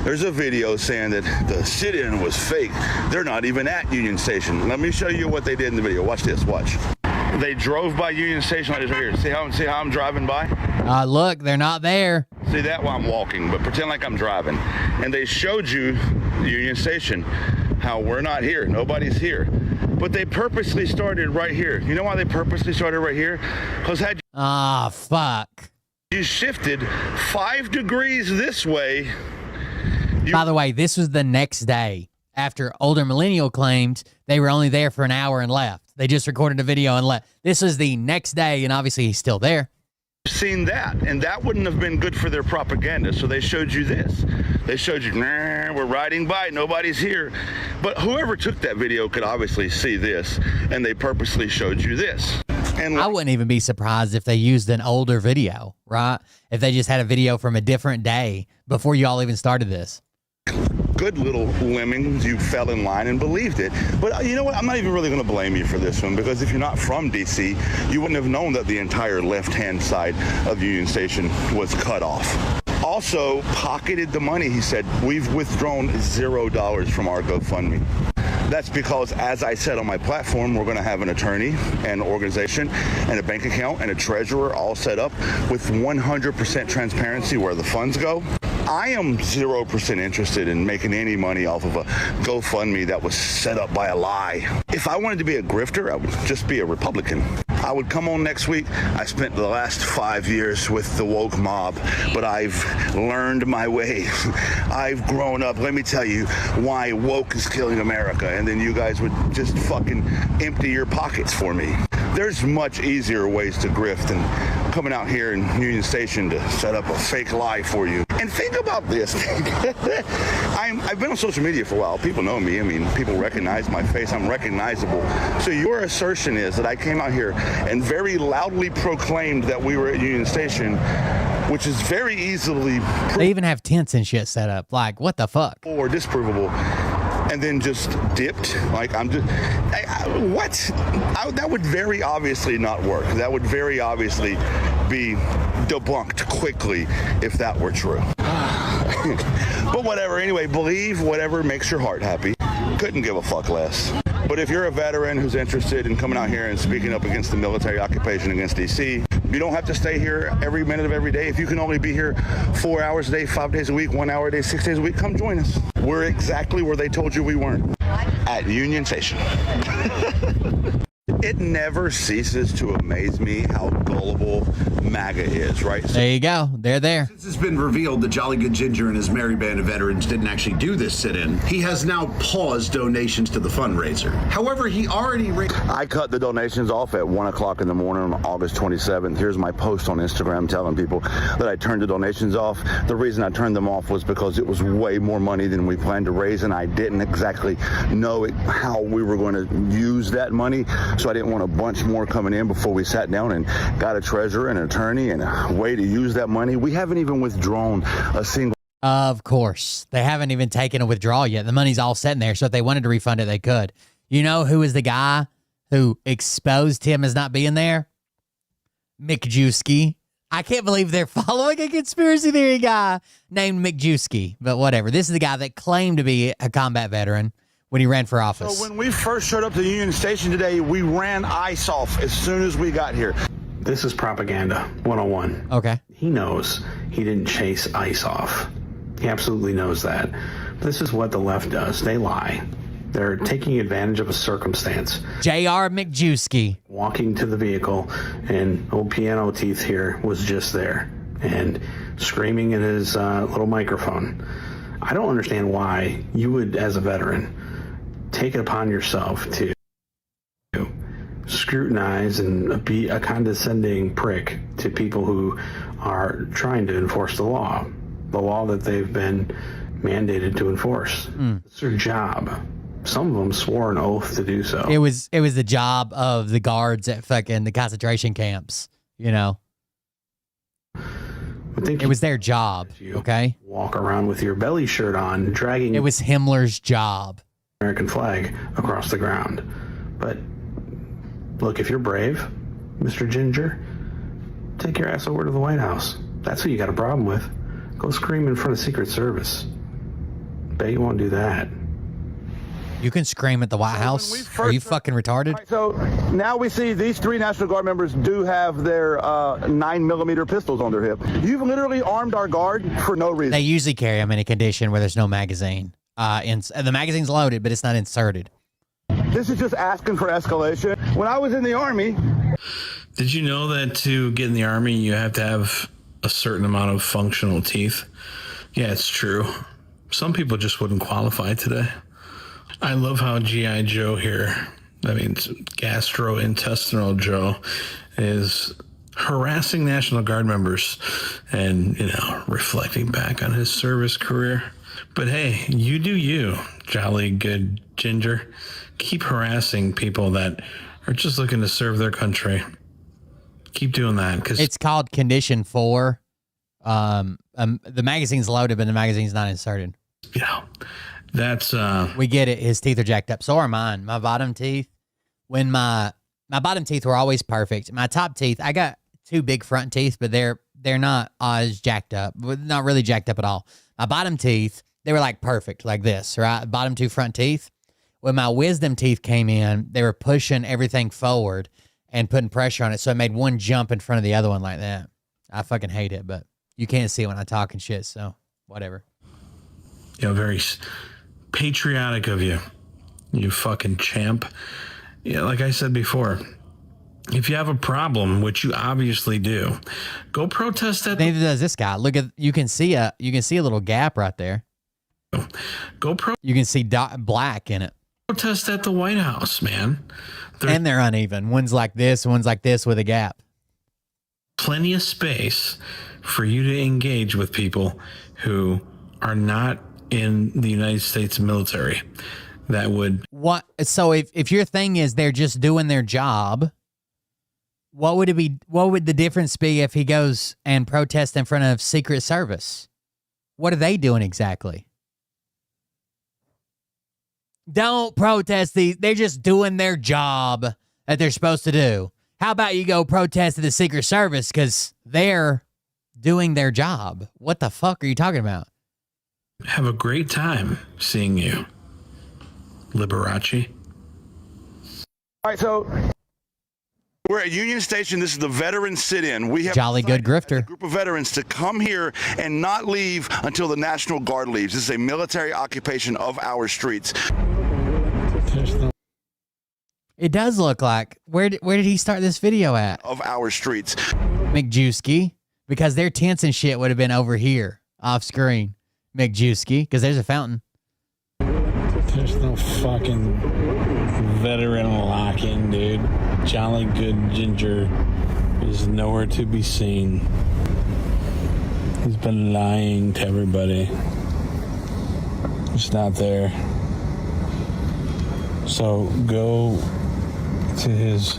there's a video saying that the sit-in was fake. They're not even at Union Station. Let me show you what they did in the video. Watch this, watch. They drove by Union Station like this right here. See how I'm driving by? Look, they're not there. See that while I'm walking, but pretend like I'm driving. And they showed you Union Station, how we're not here, nobody's here. But they purposely started right here. You know why they purposely started right here? Because had fuck. You shifted 5 degrees this way. By the way, this was the next day after Older Millennial claimed they were only there for an hour and left. They just recorded a video and left. This is the next day, and obviously he's still there. Seen that, and that wouldn't have been good for their propaganda, so they showed you this. They showed you, we're riding by, nobody's here. But whoever took that video could obviously see this, and they purposely showed you this. And I wouldn't even be surprised if they used an older video, right? If they just had a video from a different day before you all even started this. Good little lemmings, you fell in line and believed it. But you know what? I'm not even really going to blame you for this one, because if you're not from D.C., you wouldn't have known that the entire left-hand side of Union Station was cut off. Also, pocketed the money, he said. We've withdrawn $0 from our GoFundMe. That's because, as I said on my platform, we're going to have an attorney, an organization, and a bank account, and a treasurer all set up with 100% transparency where the funds go. I am 0% interested in making any money off of a GoFundMe that was set up by a lie. If I wanted to be a grifter, I would just be a Republican. I would come on next week. I spent the last 5 years with the woke mob, but I've learned my way. I've grown up. Let me tell you why woke is killing America, and then you guys would just fucking empty your pockets for me. There's much easier ways to grift than coming out here in Union Station to set up a fake lie for you. And think about this. I've been on social media for a while. People know me. I mean, people recognize my face. I'm recognizable. So your assertion is that I came out here and very loudly proclaimed that we were at Union Station, which is very easily They even have tents and shit set up. Like, what the fuck? Or disprovable. And then just dipped. Like, I'm just, what? That would very obviously not work. That would very obviously be debunked quickly if that were true. But whatever, anyway, believe whatever makes your heart happy. Couldn't give a fuck less. But if you're a veteran who's interested in coming out here and speaking up against the military occupation against DC, You don't have to stay here every minute of every day. If you can only be here 4 hours a day, 5 days a week, 1 hour a day, 6 days a week, come join us. We're exactly where they told you we weren't. At Union Station. It never ceases to amaze me how gullible MAGA is, right? There you go. They're there. Since it's been revealed that Jolly Good Ginger and his merry band of veterans didn't actually do this sit-in, he has now paused donations to the fundraiser. However, he already I cut the donations off at 1 o'clock in the morning on August 27th. Here's my post on Instagram telling people that I turned the donations off. The reason I turned them off was because it was way more money than we planned to raise, and I didn't exactly know how we were going to use that money. So I didn't want a bunch more coming in before we sat down and got a treasurer and an attorney and a way to use that money. We haven't even withdrawn a single. Of course. They haven't even taken a withdrawal yet. The money's all sitting there, so if they wanted to refund it, they could. You know who is the guy who exposed him as not being there? McJewski. I can't believe they're following a conspiracy theory guy named McJewski, but whatever. This is the guy that claimed to be a combat veteran when he ran for office. So when we first showed up to the Union Station today, we ran ICE off as soon as we got here. This is propaganda 101. Okay. He knows he didn't chase ICE off. He absolutely knows that. This is what the left does. They lie. They're taking advantage of a circumstance. J.R. McJewski. Walking to the vehicle, and old Piano Teeth here was just there and screaming in his little microphone. I don't understand why you would, as a veteran, take it upon yourself to scrutinize and be a condescending prick to people who are trying to enforce the law that they've been mandated to enforce. It's their job. Some of them swore an oath to do so. It was the job of the guards at fucking the concentration camps, you know. It was their job, okay? Walk around with your belly shirt on, dragging... It was Himmler's job. American flag across the ground. But look, if you're brave, Mr. Ginger, take your ass over to the White House. That's what you got a problem with. Go scream in front of Secret Service. Bet you won't do that. You can scream at the White House? Are you fucking retarded? Right, so now we see these 3 National Guard members do have their 9mm pistols on their hip. You've literally armed our guard for no reason. They usually carry them in a condition where there's no magazine. The magazine's loaded, but it's not inserted. This is just asking for escalation. When I was in the Army... Did you know that to get in the Army, you have to have a certain amount of functional teeth? Yeah, it's true. Some people just wouldn't qualify today. I love how G.I. Joe here, that means gastrointestinal Joe, is harassing National Guard members and, reflecting back on his service career. But hey, you do you, Jolly Good Ginger. Keep harassing people that are just looking to serve their country. Keep doing that. Cause it's called Condition 4. The magazine's loaded, but the magazine's not inserted. Yeah. That's we get it. His teeth are jacked up. So are mine. My bottom teeth, when my bottom teeth were always perfect. My top teeth, I got 2 big front teeth, but they're not as jacked up. Not really jacked up at all. My bottom teeth, they were like perfect, like this, right? Bottom 2 front teeth. When my wisdom teeth came in, they were pushing everything forward and putting pressure on it. So it made one jump in front of the other one like that. I fucking hate it, but you can't see it when I talk and shit. So whatever. Very patriotic of you, you fucking champ. Yeah, like I said before, if you have a problem, which you obviously do, go protest at. Neither does this guy. Look at you can see a little gap right there. You can see black in it. Protest at the White House, man. And they're uneven. One's like this with a gap. Plenty of space for you to engage with people who are not in the United States military. That would... What? So if your thing is they're just doing their job, what would it be? What would the difference be if he goes and protests in front of Secret Service? What are they doing exactly? Don't protest these. They're just doing their job that they're supposed to do. How about you go protest at the Secret Service because they're doing their job? What the fuck are you talking about? Have a great time seeing you, Liberace. All right, so We're at Union Station. This is the veteran sit-in. We have jolly good grifter. A group of veterans to come here and not leave until the National Guard leaves. This is a military occupation of our streets. It does look like. Where did he start this video at? Of our streets. McJuski, because their tents and shit would have been over here off screen. McJuski, because there's a fountain. There's no fucking veteran lock-in, dude. Jolly Good Ginger is nowhere to be seen. He's been lying to everybody. He's not there. So go to his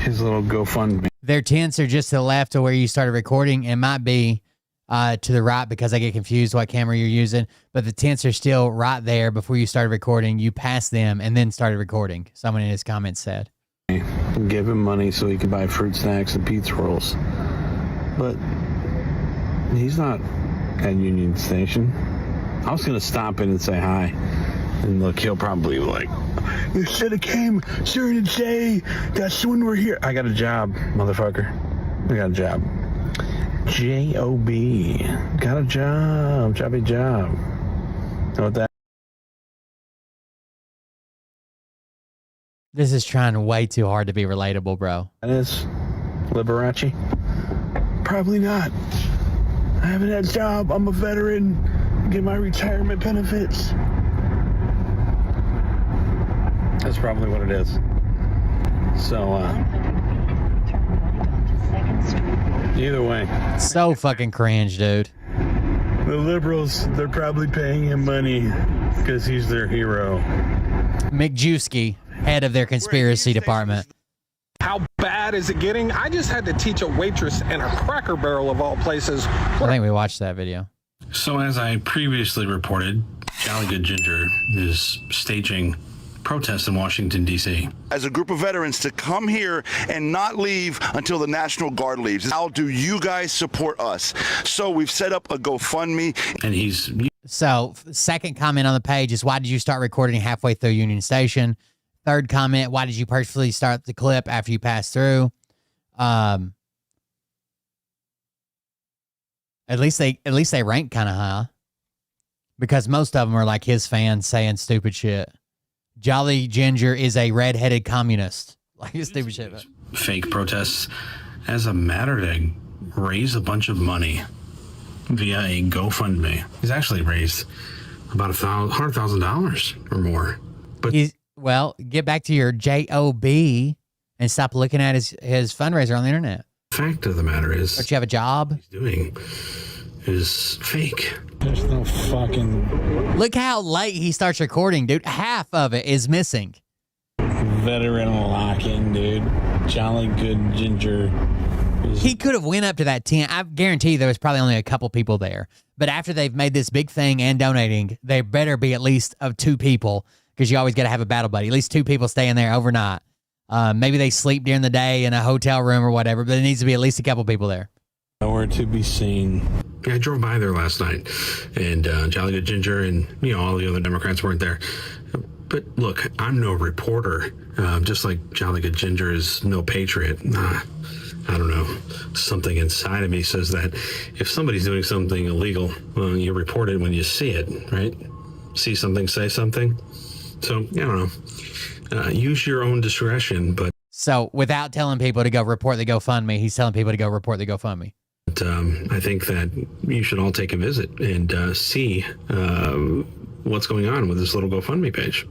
little GoFundMe. Their tents are just to the left of where you started recording. It might be to the right because I get confused what camera you're using, but the tents are still right there before you started recording. You passed them and then started recording. Someone in his comments said. Give him money so he can buy fruit snacks and pizza rolls. But he's not at Union Station. I was going to stop in and say hi. And look, he'll probably be like, you should have came during the day. That's when we're here. I got a job, motherfucker. I got a job. J-O-B. Got a job. Jobby job. Know what that? This is trying way too hard to be relatable, bro. That is Liberace? Probably not. I haven't had a job. I'm a veteran. I get my retirement benefits. That's probably what it is. So, either way. So fucking cringe, dude. The liberals, they're probably paying him money because he's their hero. McJuski, head of their conspiracy department. How bad is it getting? I just had to teach a waitress in a Cracker Barrel of all places. I think we watched that video. So as I previously reported, Jolly Good Ginger is staging protests in Washington, D.C. As a group of veterans to come here and not leave until the National Guard leaves. How do you guys support us? So we've set up a GoFundMe. And he's... So, second comment on the page is, why did you start recording halfway through Union Station? Third comment, why did you purposefully start the clip after you passed through? At least they rank kind of high. Because most of them are like his fans saying stupid shit. Jolly Ginger is a redheaded communist. Like his stupid shit. Fake protests as a matter to raise a bunch of money via a GoFundMe. He's actually raised about $100,000 or more. But well, get back to your JOB and stop looking at his fundraiser on the internet. Fact of the matter is, don't you have a job? He's doing is fake. There's no fucking... Look how late he starts recording, dude. Half of it is missing. Veteran lock-in, dude. Jolly Good Ginger. He could have went up to that tent. I guarantee you there was probably only a couple people there. But after they've made this big thing and donating, there better be at least of 2 people, because you always got to have a battle buddy. At least 2 people staying there overnight. Maybe they sleep during the day in a hotel room or whatever, but there needs to be at least a couple people there. Nowhere to be seen. Yeah, I drove by there last night, and Jolly Good Ginger and all the other Democrats weren't there. But look, I'm no reporter, just like Jolly Good Ginger is no patriot. I don't know. Something inside of me says that if somebody's doing something illegal, well, you report it when you see it, right? See something, say something. So, I don't know. Use your own discretion, but... So, without telling people to go report the GoFundMe, he's telling people to go report the GoFundMe. But, I think that you should all take a visit and see what's going on with this little GoFundMe page.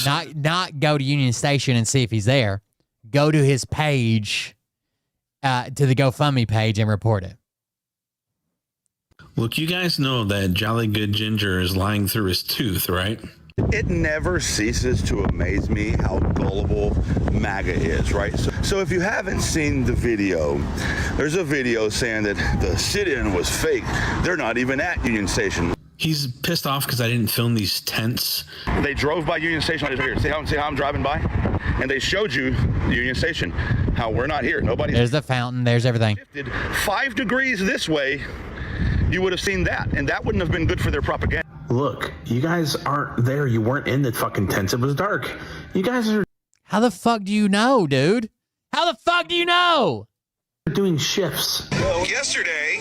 Not go to Union Station and see if he's there. Go to his page, to the GoFundMe page, and report it. Look, you guys know that Jolly Good Ginger is lying through his tooth, right? It never ceases to amaze me how gullible MAGA is, right? So if you haven't seen the video, there's a video saying that the sit-in was fake. They're not even at Union Station. He's pissed off because I didn't film these tents. They drove by Union Station. Right here. See how I'm driving by? And they showed you the Union Station, how we're not here. Nobody's... There's the fountain. There's everything. 5 degrees this way, you would have seen that, and that wouldn't have been good for their propaganda. Look, you guys aren't there. You weren't in the fucking tents. It was dark. You guys are... How the fuck do you know, dude? How the fuck do you know? They're doing shifts. Well, yesterday,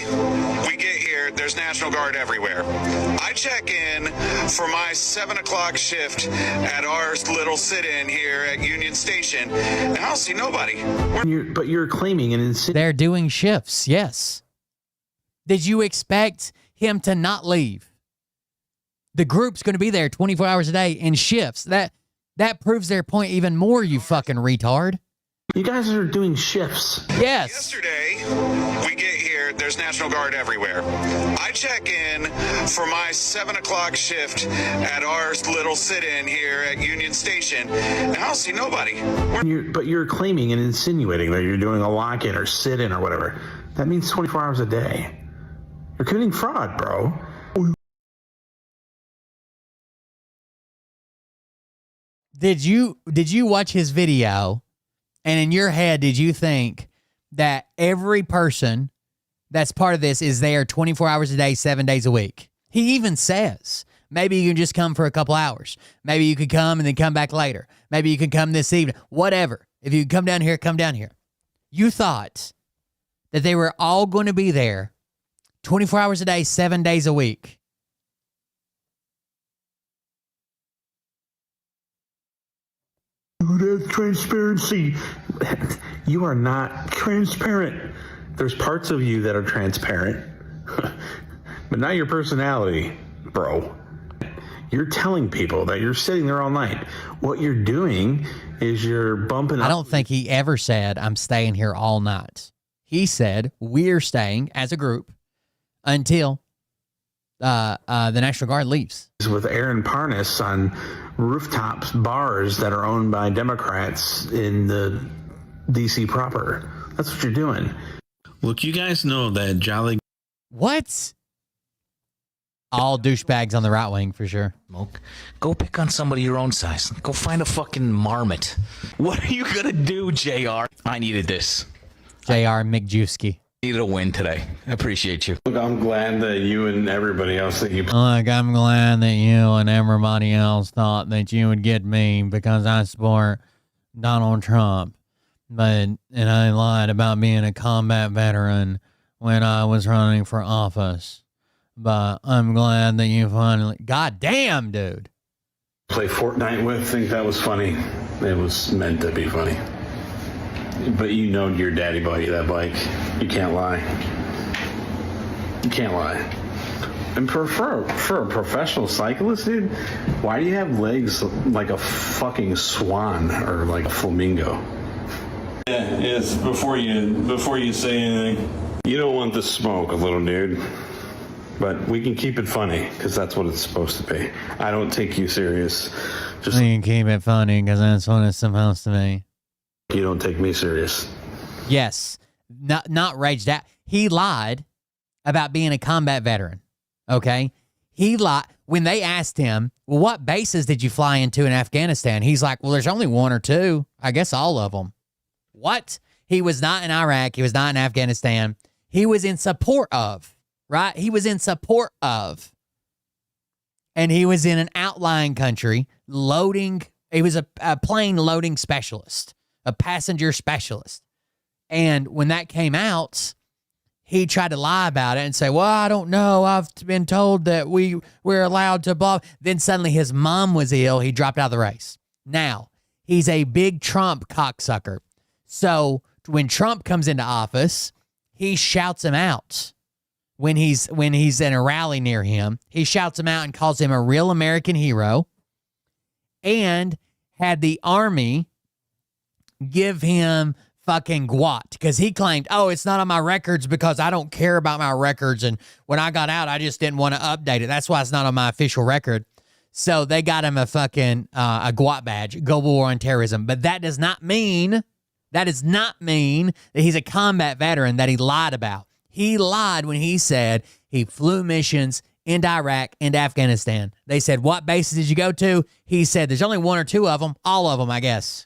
we get here, there's National Guard everywhere. I check in for my 7 o'clock shift at our little sit-in here at Union Station, and I don't see nobody. But you're claiming an They're doing shifts, yes. Did you expect him to not leave? The group's going to be there 24 hours a day in shifts. That proves their point even more, you fucking retard. You guys are doing shifts. Yes. Yesterday, we get here, there's National Guard everywhere. I check in for my 7 o'clock shift at our little sit-in here at Union Station, and I don't see nobody. But you're claiming and insinuating that you're doing a lock-in or sit-in or whatever. That means 24 hours a day. You're committing fraud, bro. Did you watch his video? And in your head, did you think that every person that's part of this is there 24 hours a day, 7 days a week? He even says, maybe you can just come for a couple hours. Maybe you could come and then come back later. Maybe you can come this evening. Whatever. If you come down here, come down here. You thought that they were all going to be there 24 hours a day, 7 days a week. That's transparency. You are not transparent. There's parts of you that are transparent, but not your personality, bro. You're telling people that you're sitting there all night. What you're doing is you're bumping up. I don't think he ever said, I'm staying here all night. He said, we're staying as a group until the National Guard leaves. With Aaron Parnas on rooftops bars that are owned by Democrats in the D.C. proper. That's what you're doing. Look, you guys know that Jolly... What? All douchebags on the right wing, for sure. Go pick on somebody your own size. Go find a fucking marmot. What are you going to do, JR? I needed this. JR McJewski. Needed a win today. I appreciate you. Look, I'm glad that you and everybody else that you... Look, I'm glad that you and everybody else thought that you would get me because I support Donald Trump. And I lied about being a combat veteran when I was running for office. But I'm glad that you finally... God damn, dude. Play Fortnite with, think that was funny. It was meant to be funny. But you know your daddy bought you that bike. You can't lie. You can't lie. And for a professional cyclist, dude, why do you have legs like a fucking swan or like a flamingo? Yeah, yes, before you say anything. You don't want the smoke, little dude. But we can keep it funny, because that's what it's supposed to be. I don't take you serious. We can keep it funny, because that's what it's supposed to be. You don't take me serious. Yes. Not raged out. He lied about being a combat veteran. Okay? He lied. When they asked him, well, what bases did you fly into in Afghanistan? He's like, well, there's only one or two. I guess all of them. What? He was not in Iraq. He was not in Afghanistan. He was in support of, right? He was in support of. And he was in an outlying country loading. He was a plane loading specialist. A passenger specialist. And when that came out, he tried to lie about it and say, well, I don't know. I've been told that we're allowed to blah. Then suddenly his mom was ill. He dropped out of the race. Now, he's a big Trump cocksucker. So when Trump comes into office, he shouts him out. When he's in a rally near him, he shouts him out and calls him a real American hero. And had the army give him fucking guat because he claimed, oh, it's not on my records because I don't care about my records. And when I got out, I just didn't want to update it. That's why it's not on my official record. So they got him a fucking a guat badge, Global War on Terrorism. But that does not mean that he's a combat veteran that he lied about. He lied when he said he flew missions into Iraq and Afghanistan. They said, what bases did you go to? He said, there's only one or two of them. All of them, I guess.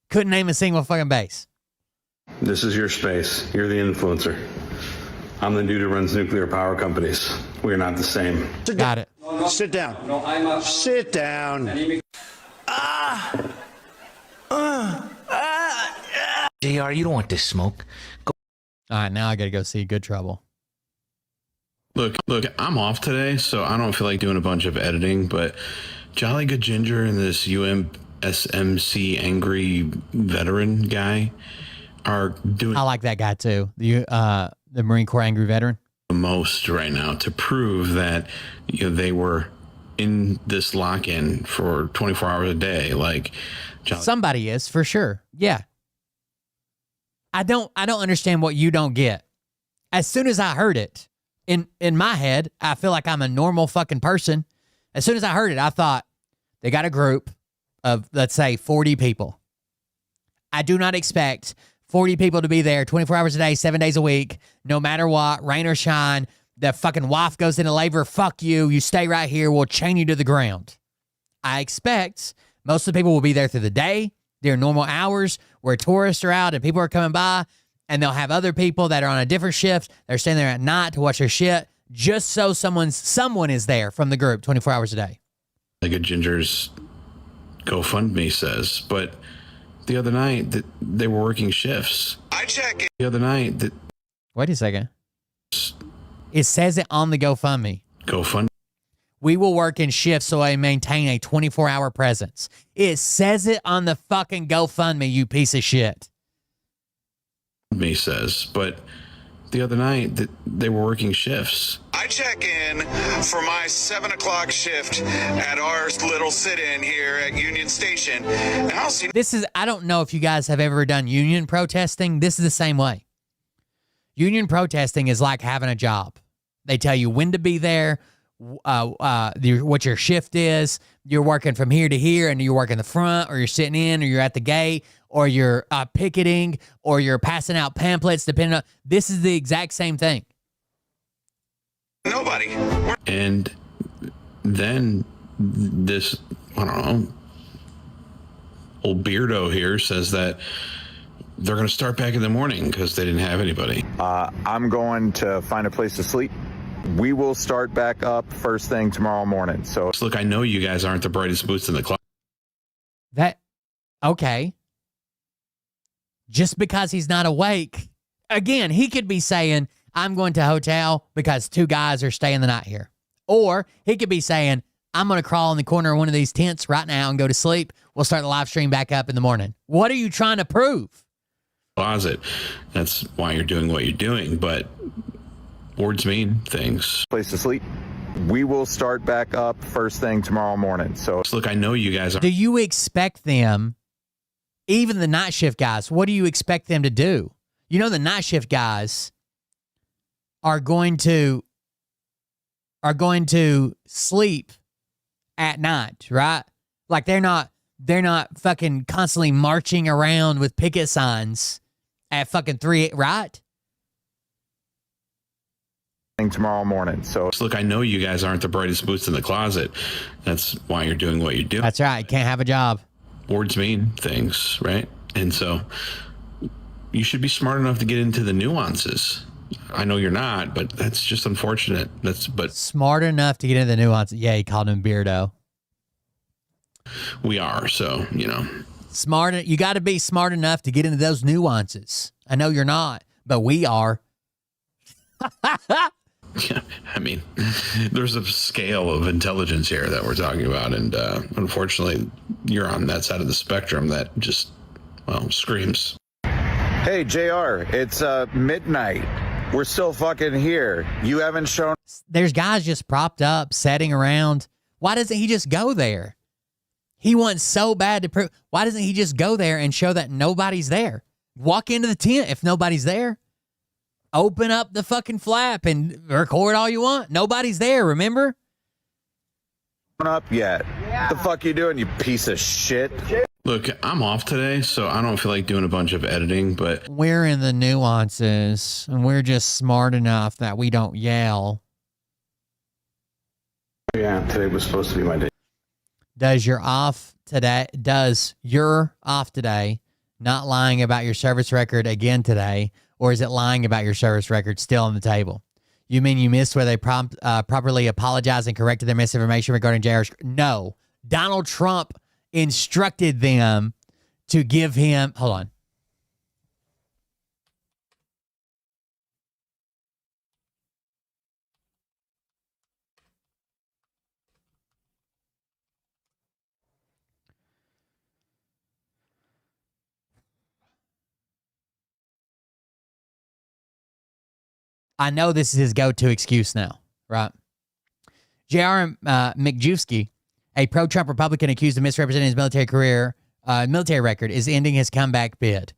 Couldn't name a single fucking base. This is your space. You're the influencer. I'm the dude who runs nuclear power companies. We're not the same. Got it. Sit down. Sit down. JR, you don't want this smoke. Go. All right, now I got to go see Good Trouble. Look, I'm off today, so I don't feel like doing a bunch of editing, but Jolly Good Ginger and this UMSMC angry veteran guy are doing... I like that guy too. The Marine Corps angry veteran. The most right now to prove that they were in this lock-in for 24 hours a day. Like somebody is for sure. Yeah. I don't understand what you don't get. As soon as I heard it, in my head, I feel like I'm a normal fucking person. As soon as I heard it, I thought they got a group of, let's say, 40 people. I do not expect 40 people to be there 24 hours a day, 7 days a week, no matter what, rain or shine. The fucking wife goes into labor. Fuck you. You stay right here. We'll chain you to the ground. I expect most of the people will be there through the day, during normal hours where tourists are out and people are coming by, and they'll have other people that are on a different shift. They're staying there at night to watch their shit, just so someone is there from the group 24 hours a day. Like a Ginger's GoFundMe says, but the other night that they were working shifts. I check it. The other night that... Wait a second. It says it on the GoFundMe. GoFundMe. We will work in shifts so I maintain a 24-hour presence. It says it on the fucking GoFundMe, you piece of shit. Me says, but the other night that they were working shifts. I check in for my 7 o'clock shift at our little sit-in here at Union Station. And I'll see. I don't know if you guys have ever done union protesting. This is the same way. Union protesting is like having a job. They tell you when to be there, what your shift is. You're working from here to here, and you're working the front, or you're sitting in, or you're at the gate, or you're picketing, or you're passing out pamphlets, depending on... This is the exact same thing. Nobody. And then this, I don't know, old beardo here says that they're going to start back in the morning because they didn't have anybody. I'm going to find a place to sleep. We will start back up first thing tomorrow morning. So look, I know you guys aren't the brightest boots in the class. Okay. Just because he's not awake, again, he could be saying, I'm going to a hotel because 2 guys are staying the night here. Or he could be saying, I'm going to crawl in the corner of one of these tents right now and go to sleep. We'll start the live stream back up in the morning. What are you trying to prove? Closet. That's why you're doing what you're doing, but words mean things. Place to sleep. We will start back up first thing tomorrow morning. So look, I know you guys are. Do you expect them, even the night shift guys, what do you expect them to do? You know, the night shift guys are going to sleep at night, right? Like they're not fucking constantly marching around with picket signs at fucking 3, right? Tomorrow morning. So look, I know you guys aren't the brightest boots in the closet. That's why you're doing what you do. That's right. You can't have a job. Words mean things, right? And so you should be smart enough to get into the nuances. I know you're not, but that's just unfortunate. Smart enough to get into the nuances. Yeah, he called him beardo. We are, so, Smart. You got to be smart enough to get into those nuances. I know you're not, but we are. Yeah, I mean, there's a scale of intelligence here that we're talking about, and unfortunately, you're on that side of the spectrum that just, screams. Hey, JR, it's midnight. We're still fucking here. You haven't shown... There's guys just propped up, sitting around. Why doesn't he just go there? He wants so bad to prove... Why doesn't he just go there and show that nobody's there? Walk into the tent if nobody's there. Open up the fucking flap and record all you want. Nobody's there, remember? Up yet. Yeah. The fuck you doing, you piece of shit? Look, I'm off today, so I don't feel like doing a bunch of editing, but... We're in the nuances, and we're just smart enough that we don't yell. Yeah, today was supposed to be my day. Does your off today not lying about your service record again today, or is it lying about your service record still on the table? You mean you missed where they properly apologized and corrected their misinformation regarding JR's? No. Donald Trump instructed them to give him... Hold on. I know this is his go-to excuse now, right? J.R. McJewski, a pro-Trump Republican accused of misrepresenting his military record, is ending his comeback bid.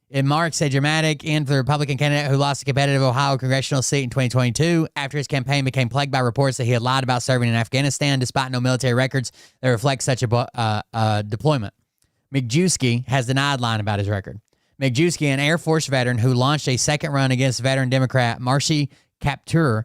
It marks a dramatic end for the Republican candidate who lost a competitive Ohio congressional seat in 2022 after his campaign became plagued by reports that he had lied about serving in Afghanistan despite no military records that reflect such a deployment. McJewski has denied lying about his record. McJewski, an Air Force veteran who launched a second run against veteran Democrat Marcy Kaptur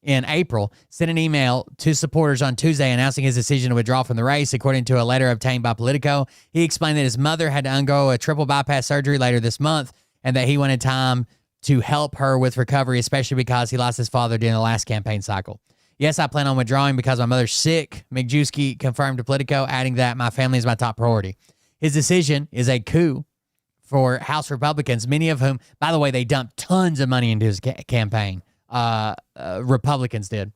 in April, sent an email to supporters on Tuesday announcing his decision to withdraw from the race. According to a letter obtained by Politico, he explained that his mother had to undergo a triple bypass surgery later this month and that he wanted time to help her with recovery, especially because he lost his father during the last campaign cycle. Yes, I plan on withdrawing because my mother's sick, McJewski confirmed to Politico, adding that my family is my top priority. His decision is a coup for House Republicans, many of whom, by the way, they dumped tons of money into his campaign. Republicans did.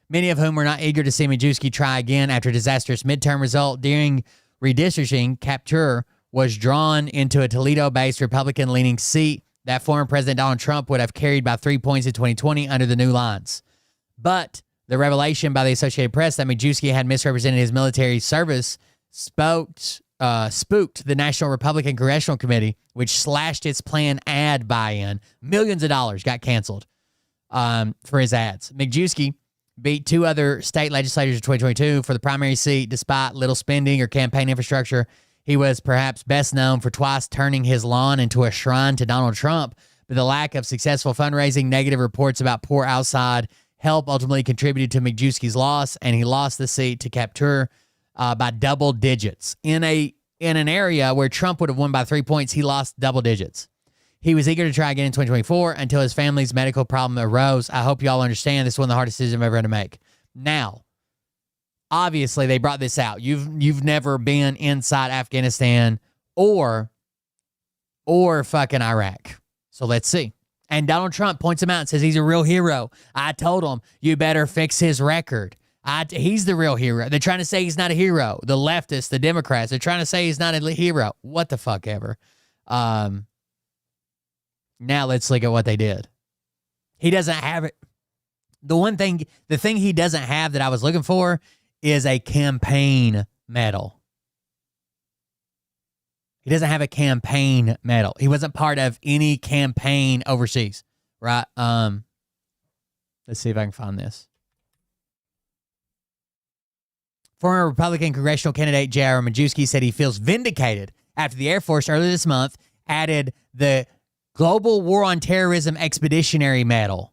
Many of whom were not eager to see Majewski try again after a disastrous midterm result. During redistricting, Kaptur was drawn into a Toledo-based Republican-leaning seat that former President Donald Trump would have carried by 3 points in 2020 under the new lines. But the revelation by the Associated Press that Majewski had misrepresented his military service spooked the National Republican Congressional Committee, which slashed its planned ad buy-in. Millions of dollars got canceled for his ads. McJewski beat 2 other state legislators in 2022 for the primary seat despite little spending or campaign infrastructure. He was perhaps best known for twice turning his lawn into a shrine to Donald Trump, but the lack of successful fundraising, negative reports about poor outside help ultimately contributed to McJewski's loss, and he lost the seat to Kaptur by double digits. In an area where Trump would have won by 3 points, he lost double digits. He was eager to try again in 2024 until his family's medical problem arose. I hope you all understand this is one of the hardest decisions I've ever had to make. Now, obviously, they brought this out. You've never been inside Afghanistan or fucking Iraq. So let's see. And Donald Trump points him out and says he's a real hero. I told him, you better fix his record. He's the real hero. They're trying to say he's not a hero. The leftists, the Democrats, they're trying to say he's not a hero. What the fuck ever. Now let's look at what they did. He doesn't have it. The thing he doesn't have that I was looking for is a campaign medal. He doesn't have a campaign medal. He wasn't part of any campaign overseas, right? Let's see if I can find this. Former Republican congressional candidate J.R. Majewski said he feels vindicated after the Air Force earlier this month added the Global War on Terrorism Expeditionary Medal.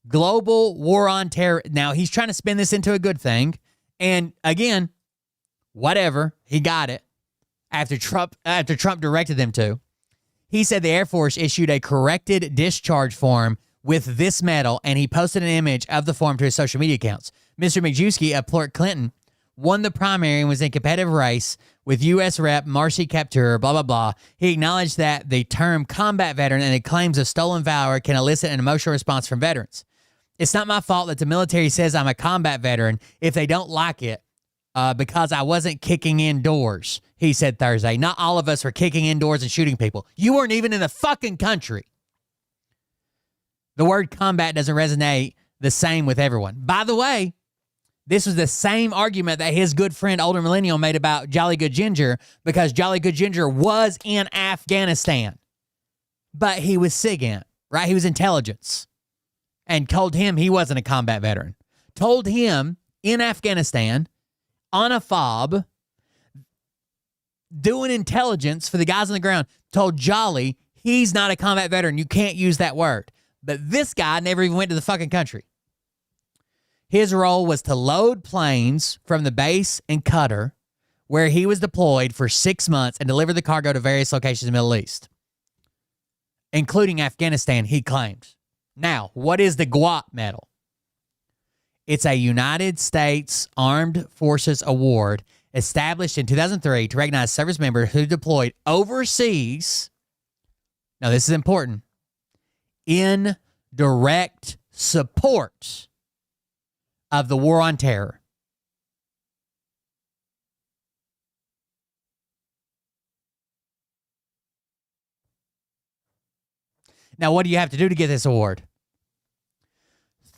Global War on Terror. Now, he's trying to spin this into a good thing. And again, whatever, he got it after Trump directed them to. He said the Air Force issued a corrected discharge form with this medal, and he posted an image of the form to his social media accounts. Mr. McJewski of Port Clinton won the primary and was in a competitive race with U.S. Rep. Marcy Kaptur, blah, blah, blah. He acknowledged that the term combat veteran and the claims of stolen valor can elicit an emotional response from veterans. It's not my fault that the military says I'm a combat veteran if they don't like it because I wasn't kicking in doors, he said Thursday. Not all of us were kicking in doors and shooting people. You weren't even in the fucking country. The word combat doesn't resonate the same with everyone. By the way, this was the same argument that his good friend, Older Millennial, made about Jolly Good Ginger because Jolly Good Ginger was in Afghanistan. But he was SIGINT, right? He was intelligence. And told him he wasn't a combat veteran. Told him in Afghanistan, on a fob, doing intelligence for the guys on the ground, told Jolly he's not a combat veteran. You can't use that word. But this guy never even went to the fucking country. His role was to load planes from the base in Qatar, where he was deployed for 6 months, and deliver the cargo to various locations in the Middle East, including Afghanistan, he claimed. Now, what is the GWAT medal? It's a United States Armed Forces Award established in 2003 to recognize service members who deployed overseas. Now, this is important. In direct support of the war on terror. Now, what do you have to do to get this award?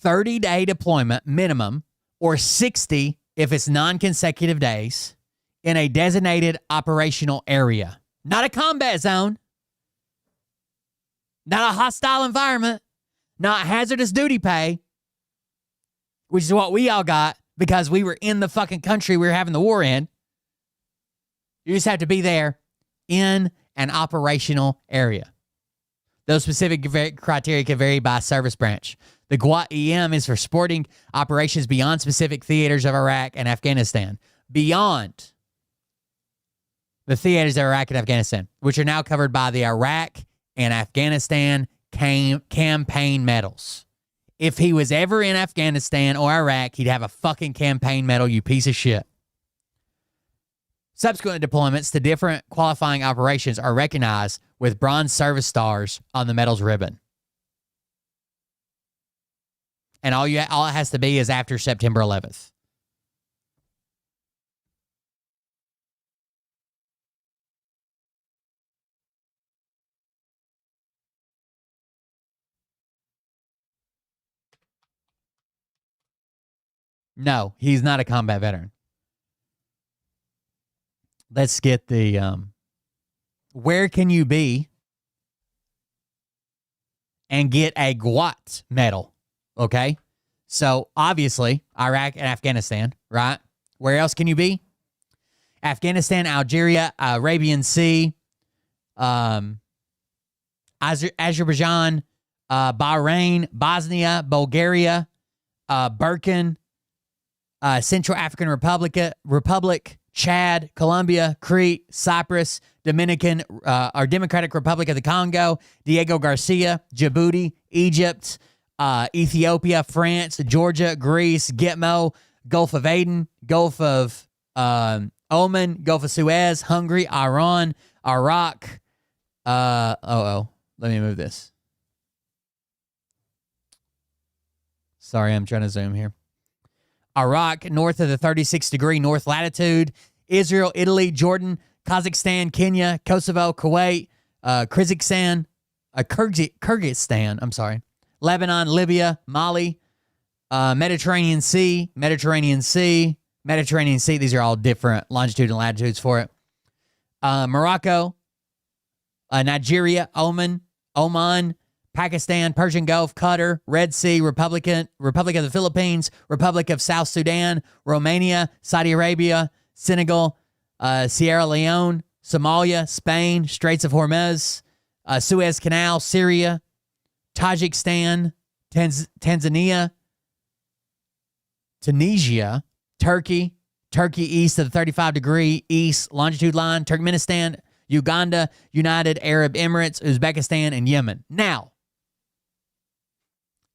30-day deployment minimum, or 60 if it's non-consecutive days, in a designated operational area. Not a combat zone. Not a hostile environment. Not hazardous duty pay, which is what we all got because we were in the fucking country we were having the war in. You just have to be there in an operational area. Those specific criteria can vary by service branch. The GWAT EM is for supporting operations beyond specific theaters of Iraq and Afghanistan. Beyond the theaters of Iraq and Afghanistan, which are now covered by the Iraq and Afghanistan campaign medals. If he was ever in Afghanistan or Iraq, he'd have a fucking campaign medal, you piece of shit. Subsequent deployments to different qualifying operations are recognized with bronze service stars on the medal's ribbon. And all it has to be is after September 11th. No, he's not a combat veteran. Let's get the where can you be and get a GWAT medal? Okay, so obviously Iraq and Afghanistan, right? Where else can you be? Afghanistan, Algeria, Arabian Sea, Azerbaijan, Bahrain, Bosnia, Bulgaria, Birkin, Central African Republic, Chad, Colombia, Crete, Cyprus, Democratic Republic of the Congo, Diego Garcia, Djibouti, Egypt, Ethiopia, France, Georgia, Greece, Gitmo, Gulf of Aden, Gulf of Oman, Gulf of Suez, Hungary, Iran, Iraq. Let me move this. Sorry, I'm trying to zoom here. Iraq, north of the 36-degree north latitude, Israel, Italy, Jordan, Kazakhstan, Kenya, Kosovo, Kuwait, Kyrgyzstan, Lebanon, Libya, Mali, Mediterranean Sea. These are all different longitude and latitudes for it. Morocco, Nigeria, Oman, Pakistan, Persian Gulf, Qatar, Red Sea, Republic of the Philippines, Republic of South Sudan, Romania, Saudi Arabia, Senegal, Sierra Leone, Somalia, Spain, Straits of Hormuz, Suez Canal, Syria, Tajikistan, Tanzania, Tunisia, Turkey east of the 35-degree east longitude line, Turkmenistan, Uganda, United Arab Emirates, Uzbekistan, and Yemen. Now,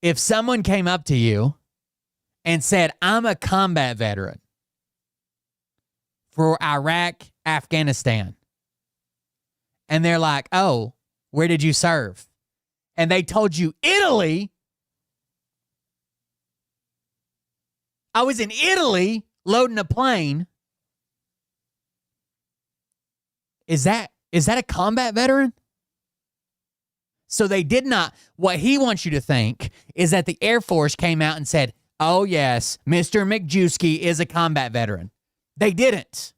if someone came up to you and said, I'm a combat veteran for Iraq, Afghanistan, and they're like, oh, where did you serve? And they told you Italy, I was in Italy loading a plane. Is that a combat veteran? So they did not. What he wants you to think is that the Air Force came out and said, oh, yes, Mr. McJewski is a combat veteran. They didn't.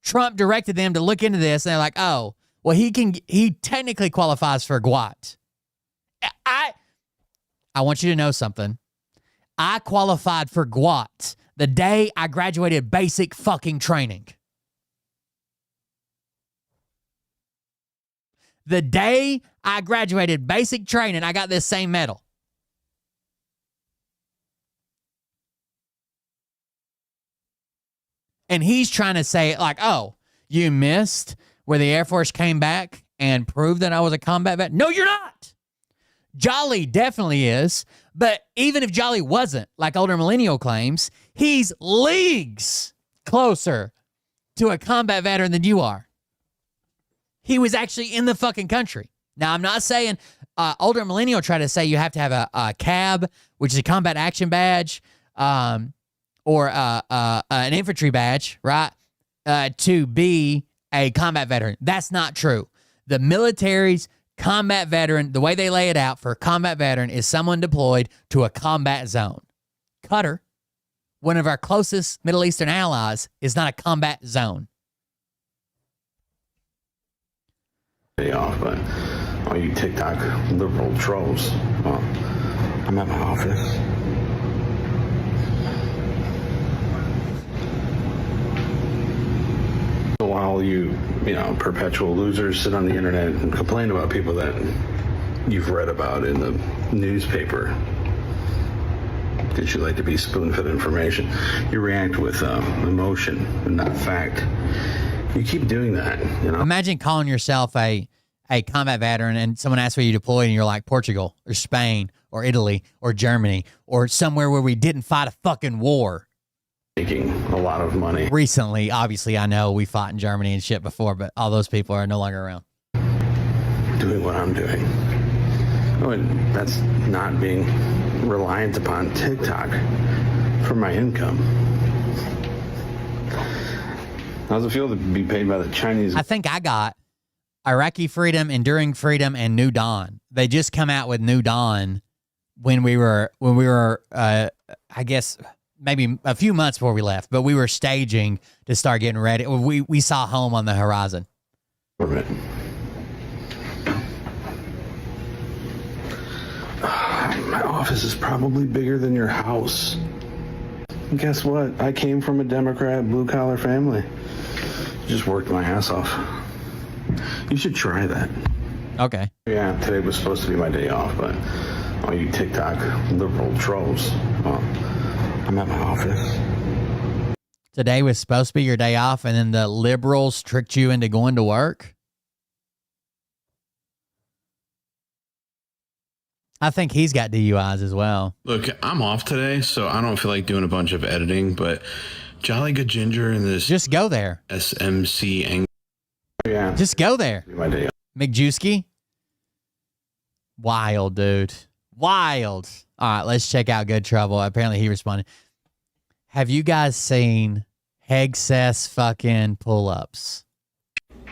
Trump directed them to look into this, and they're like, oh, well, he technically qualifies for GWAT. I want you to know something. I qualified for GWAT the day I graduated basic fucking training. The day I graduated basic training, I got this same medal. And he's trying to say, like, oh, you missed where the Air Force came back and proved that I was a combat vet? No, you're not. Jolly definitely is. But even if Jolly wasn't, like Older Millennial claims, he's leagues closer to a combat veteran than you are. He was actually in the fucking country. Now, I'm not saying Older Millennial tried to say you have to have a CAB, which is a combat action badge, or an infantry badge, right, to be a combat veteran. That's not true. The military's Combat veteran, the way they lay it out for a combat veteran is someone deployed to a combat zone. Qatar, one of our closest Middle Eastern allies, is not a combat zone. Day off, but all you TikTok liberal trolls, well, I'm at my office. While you perpetual losers sit on the internet and complain about people that you've read about in the newspaper, because you like to be spoon-fed information, you react with emotion and not fact. You keep doing that, Imagine calling yourself a combat veteran and someone asks where you deployed and you're like Portugal or Spain or Italy or Germany or somewhere where we didn't fight a fucking war. Making a lot of money. Recently, obviously, I know we fought in Germany and shit before, but all those people are no longer around. Doing what I'm doing. Oh, and that's not being reliant upon TikTok for my income. How's it feel to be paid by the Chinese? I think I got Iraqi Freedom, Enduring Freedom, and New Dawn. They just come out with New Dawn when we were I guess maybe a few months before we left, but we were staging to start getting ready. We saw home on the horizon. My office is probably bigger than your house. And guess what? I came from a Democrat blue-collar family. Just worked my ass off. You should try that. Okay. Yeah, today was supposed to be my day off, but all you TikTok liberal trolls, well, I'm at my office. Today was supposed to be your day off, and then the liberals tricked you into going to work? I think he's got DUIs as well. Look, I'm off today, so I don't feel like doing a bunch of editing, but Jolly Good Ginger and this... Just go there. SMC... Yeah. Just go there. My day off. McJuski? Wild, dude. Wild. All right, let's check out Good Trouble. Apparently he responded. Have you guys seen Hegseth's fucking pull-ups?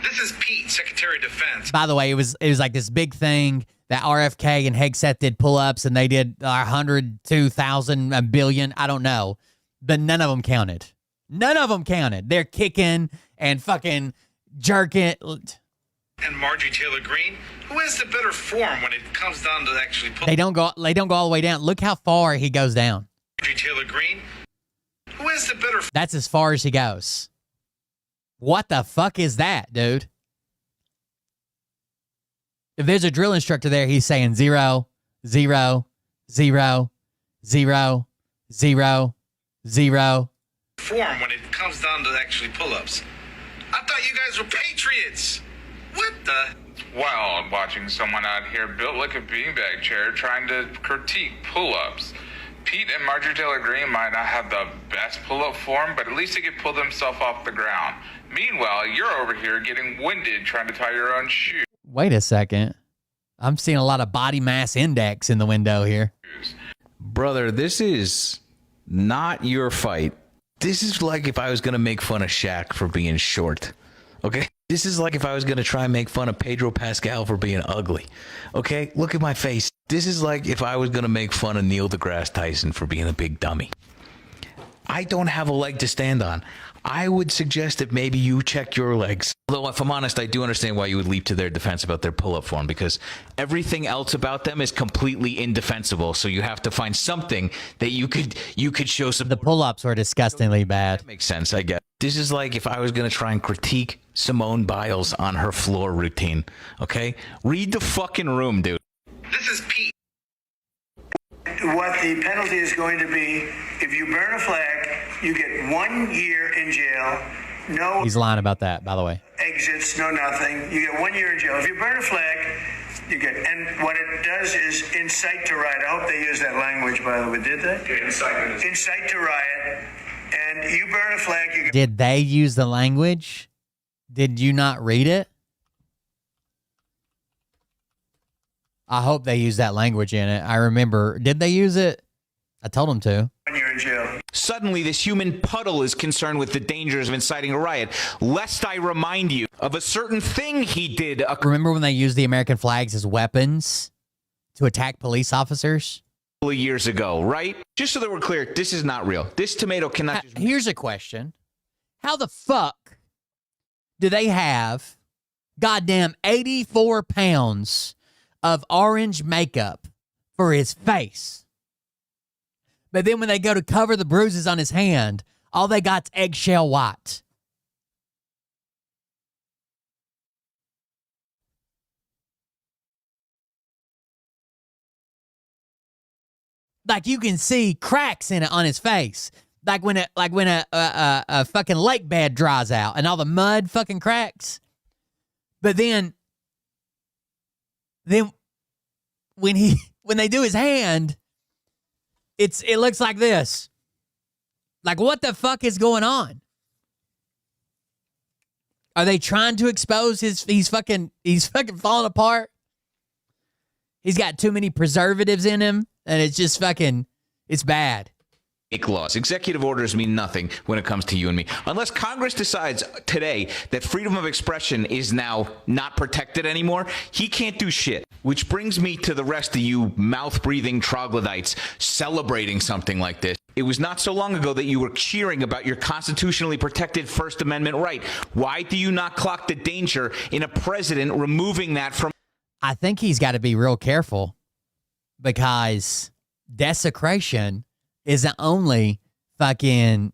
This is Pete, Secretary of Defense. By the way, it was like this big thing that RFK and Hegseth did pull-ups, and they did 102,000, a billion, I don't know. But none of them counted. None of them counted. They're kicking and fucking jerking. And Marjorie Taylor Greene, who has the better form when it comes down to actually pull. They don't go all the way down. Look how far he goes down. Marjorie Taylor Greene, who has the better. That's as far as he goes. What the fuck is that, dude? If there's a drill instructor there, he's saying 0, 0, 0, 0, 0, 0. Form when it comes down to actually pull-ups. I thought you guys were patriots. What the? Well, I'm watching someone out here built like a beanbag chair trying to critique pull-ups. Pete and Marjorie Taylor Greene might not have the best pull-up form, but at least they could pull themselves off the ground. Meanwhile, you're over here getting winded trying to tie your own shoe. Wait a second. I'm seeing a lot of body mass index in the window here. Brother, this is not your fight. This is like if I was going to make fun of Shaq for being short. Okay? This is like if I was going to try and make fun of Pedro Pascal for being ugly. Okay? Look at my face. This is like if I was going to make fun of Neil deGrasse Tyson for being a big dummy. I don't have a leg to stand on. I would suggest that maybe you check your legs. Although, if I'm honest, I do understand why you would leap to their defense about their pull-up form, because everything else about them is completely indefensible. So you have to find something that you could show some. The pull-ups were disgustingly bad. That makes sense, I guess. This is like if I was going to try and critique Simone Biles on her floor routine. Okay? Read the fucking room, dude. This is Pete. What the penalty is going to be, if you burn a flag, you get 1 year in jail. No. He's lying about that, by the way. Exits, no nothing. You get 1 year in jail. If you burn a flag, you get. And what it does is incite to riot. I hope they use that language, by the way. Did they? Yeah, incite to riot. And you burn a flag. You get. Did they use the language? Did you not read it? I hope they use that language in it. I remember. Did they use it? I told them to. 1 year in in jail. Suddenly, this human puddle is concerned with the dangers of inciting a riot, lest I remind you of a certain thing he did. Remember when they used the American flags as weapons to attack police officers? A couple of years ago, right? Just so that we're clear, this is not real. This tomato cannot... Here's a question. How the fuck do they have goddamn 84 pounds of orange makeup for his face? But then when they go to cover the bruises on his hand, all they got's eggshell white. Like you can see cracks in it on his face. Like when a fucking lake bed dries out and all the mud fucking cracks. But then when they do his hand, it looks like this. Like what the fuck is going on? Are they trying to expose he's fucking falling apart? He's got too many preservatives in him and it's just fucking, it's bad. Laws. Executive orders mean nothing when it comes to you and me. Unless Congress decides today that freedom of expression is now not protected anymore, he can't do shit. Which brings me to the rest of you mouth-breathing troglodytes celebrating something like this. It was not so long ago that you were cheering about your constitutionally protected First Amendment right. Why do you not clock the danger in a president removing that from... I think he's got to be real careful because desecration isn't only fucking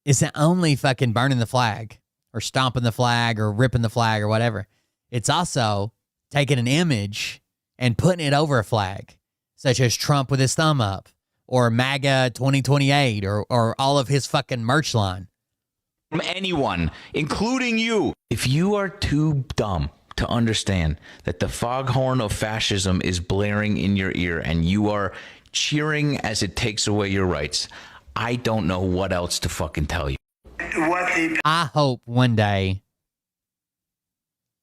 burning the flag or stomping the flag or ripping the flag or whatever. It's also taking an image and putting it over a flag, such as Trump with his thumb up or MAGA 2028 or all of his fucking merch line. From anyone, including you. If you are too dumb to understand that the foghorn of fascism is blaring in your ear and you are cheering as it takes away your rights, I don't know what else to fucking tell you. I hope one day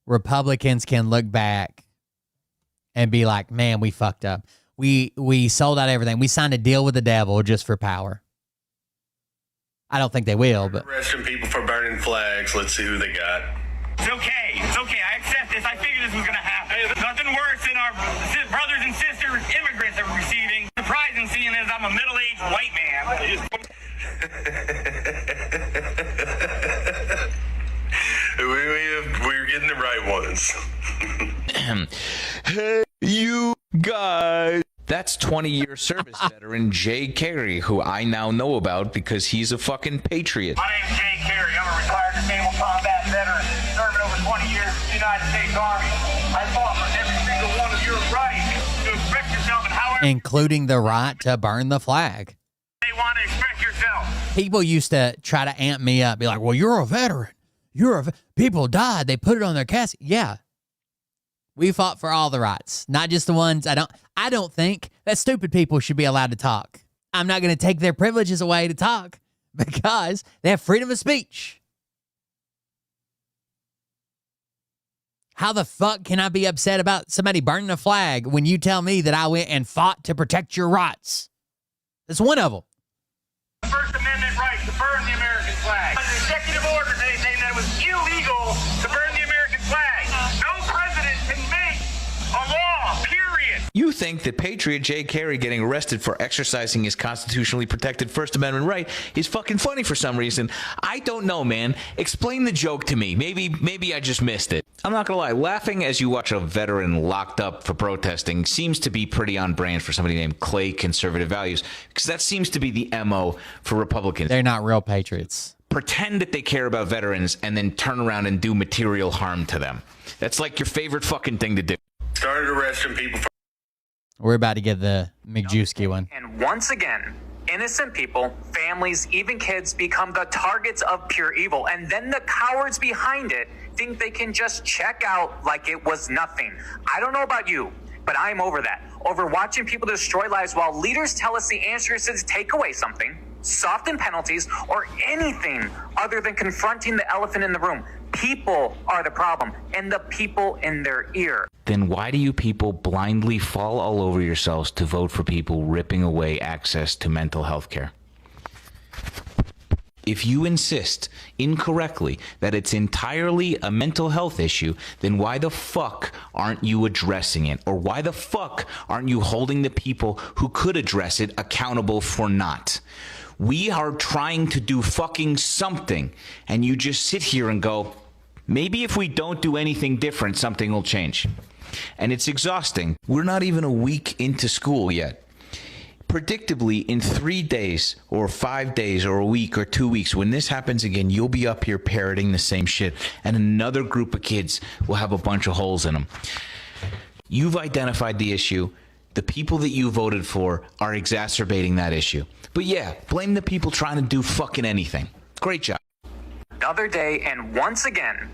Republicans can look back and be like, man, we fucked up. We sold out everything. We signed a deal with the devil just for power. I don't think they will, but... Arresting people for burning flags. Let's see who they got. It's okay. It's okay. I accept this. I figured this was going to happen. There's nothing worse than our brothers and sisters, immigrants that we're receiving. Surprising seeing as I'm a middle-aged white man. We're getting the right ones. Hey, you guys. That's 20-year service veteran Jay Carey, who I now know about because he's a fucking patriot. My name's Jay Carey. I'm a retired disabled combat veteran, serving over 20 years in the United States Army. I fought for every single one of your rights to express yourself and however... Including the right to burn the flag. They want to express yourself. People used to try to amp me up, be like, well, you're a veteran. People died. They put it on their casket. Yeah. We fought for all the rights, not just the ones I don't think that stupid people should be allowed to talk. I'm not going to take their privileges away to talk because they have freedom of speech. How the fuck can I be upset about somebody burning a flag when you tell me that I went and fought to protect your rights? That's one of them. First Amendment right to burn the American flag. An executive order today saying that it was illegal to burn the American flag. No president can make a law, period. You think that Patriot Jay Carey getting arrested for exercising his constitutionally protected First Amendment right is fucking funny for some reason. I don't know, man. Explain the joke to me. Maybe I just missed it. I'm not gonna lie, laughing as you watch a veteran locked up for protesting seems to be pretty on brand for somebody named Clay Conservative Values, because that seems to be the MO for Republicans. They're not real patriots. Pretend that they care about veterans and then turn around and do material harm to them. That's like your favorite fucking thing to do. Started arresting people for... We're about to get the McJewski one. And once again, innocent people, families, even kids become the targets of pure evil. And then the cowards behind it think they can just check out like it was nothing. I don't know about you, but I'm over that. Over watching people destroy lives while leaders tell us the answer is to take away something, soften penalties, or anything other than confronting the elephant in the room. People are the problem, and the people in their ear. Then why do you people blindly fall all over yourselves to vote for people ripping away access to mental health care? If you insist incorrectly that it's entirely a mental health issue, then why the fuck aren't you addressing it? Or why the fuck aren't you holding the people who could address it accountable for not? We are trying to do fucking something, and you just sit here and go, maybe if we don't do anything different, something will change. And it's exhausting. We're not even a week into school yet. Predictably, in 3 days or 5 days or a week or 2 weeks, when this happens again, you'll be up here parroting the same shit, and another group of kids will have a bunch of holes in them. You've identified the issue. The people that you voted for are exacerbating that issue. But yeah, blame the people trying to do fucking anything. Great job. Another day, and once again,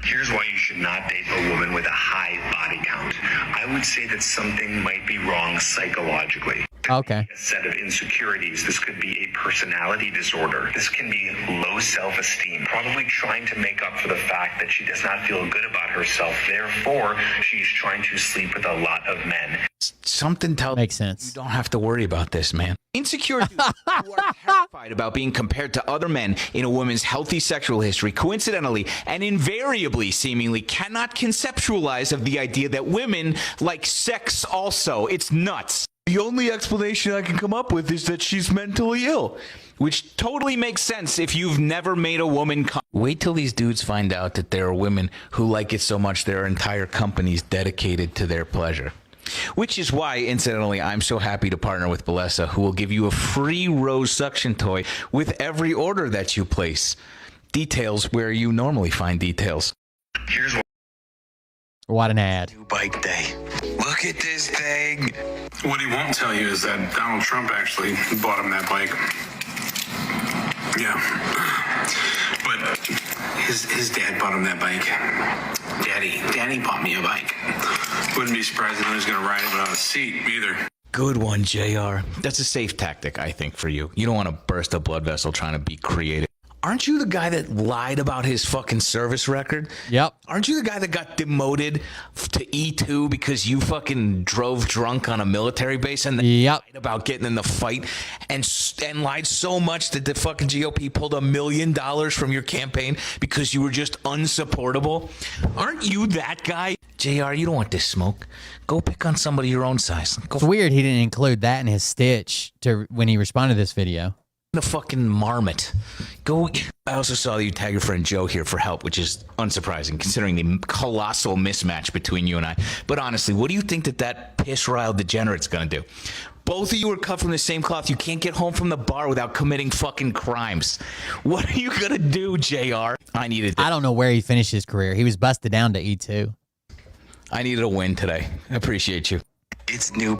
here's why you should not date a woman with a high body count. I would say that something might be wrong psychologically. Okay. A set of insecurities. This could be a personality disorder. This can be low self-esteem, probably trying to make up for the fact that she does not feel good about herself. Therefore, she's trying to sleep with a lot of men. Something tells makes sense. You don't have to worry about this, man. Insecure dudes who are terrified about being compared to other men in a woman's healthy sexual history, coincidentally and invariably seemingly cannot conceptualize of the idea that women like sex also. It's nuts. The only explanation I can come up with is that she's mentally ill, which totally makes sense if you've never made a woman come. Wait till these dudes find out that there are women who like it so much their entire company's dedicated to their pleasure. Which is why, incidentally, I'm so happy to partner with Bellesa, who will give you a free rose suction toy with every order that you place. Details where you normally find details. Here's what an ad. New bike day. Look at this thing. What he won't tell you is that Donald Trump actually bought him that bike. Yeah. But his dad bought him that bike. Daddy bought me a bike. Wouldn't be surprised if he was going to ride it without a seat either. Good one, JR. That's a safe tactic, I think, for you. You don't want to burst a blood vessel trying to be creative. Aren't you the guy that lied about his fucking service record? Yep. Aren't you the guy that got demoted to E2 because you fucking drove drunk on a military base and then lied about getting in the fight and lied so much that the fucking GOP pulled $1 million from your campaign because you were just unsupportable? Aren't you that guy? JR, you don't want this smoke. Go pick on somebody your own size. It's weird he didn't include that in his stitch to when he responded to this video. The fucking marmot. Go. I also saw you tag your friend Joe here for help, which is unsurprising considering the colossal mismatch between you and I. But honestly, what do you think that piss-riled degenerate's gonna do? Both of you are cut from the same cloth. You can't get home from the bar without committing fucking crimes. What are you gonna do, JR? I don't know where he finished his career. He was busted down to E2. I needed a win today. I appreciate you. It's new.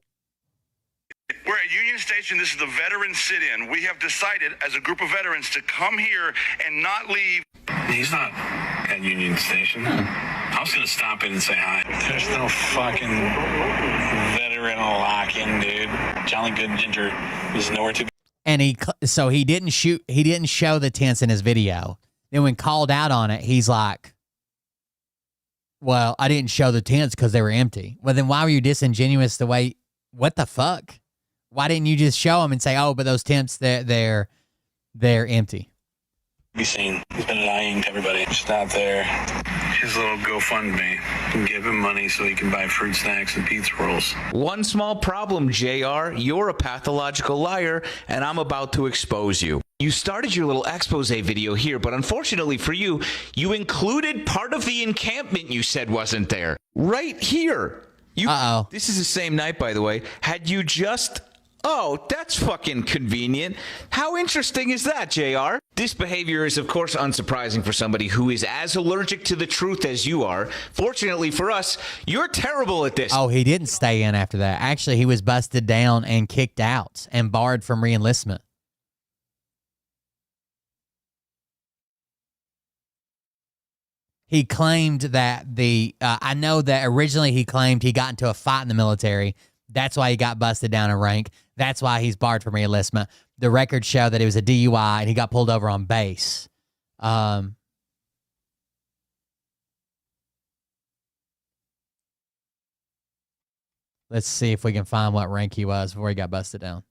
We're at Union Station. This is the veteran sit-in. We have decided as a group of veterans to come here and not leave. He's not at Union Station. I was going to stop in and say hi. There's no fucking veteran lock-in, dude. Jolly Good Ginger is nowhere to be. And he didn't show the tents in his video. Then when called out on it, he's like, well, I didn't show the tents because they were empty. Well, then why were you disingenuous the way, what the fuck? Why didn't you just show them and say, oh, but those tents, they're empty? Be seen. He's been lying to everybody. Just out there. His little GoFundMe. Can give him money so he can buy fruit snacks and pizza rolls. One small problem, JR. You're a pathological liar, and I'm about to expose you. You started your little expose video here, but unfortunately for you, you included part of the encampment you said wasn't there. Right here. Uh-oh. This is the same night, by the way. Had you just... Oh, that's fucking convenient. How interesting is that, JR? This behavior is, of course, unsurprising for somebody who is as allergic to the truth as you are. Fortunately for us, you're terrible at this. Oh, he didn't stay in after that. Actually, he was busted down and kicked out and barred from reenlistment. He claimed that I know that originally he claimed he got into a fight in the military. That's why he got busted down in rank. That's why he's barred from reenlistment. The records show that it was a DUI and he got pulled over on base. Let's see if we can find what rank he was before he got busted down.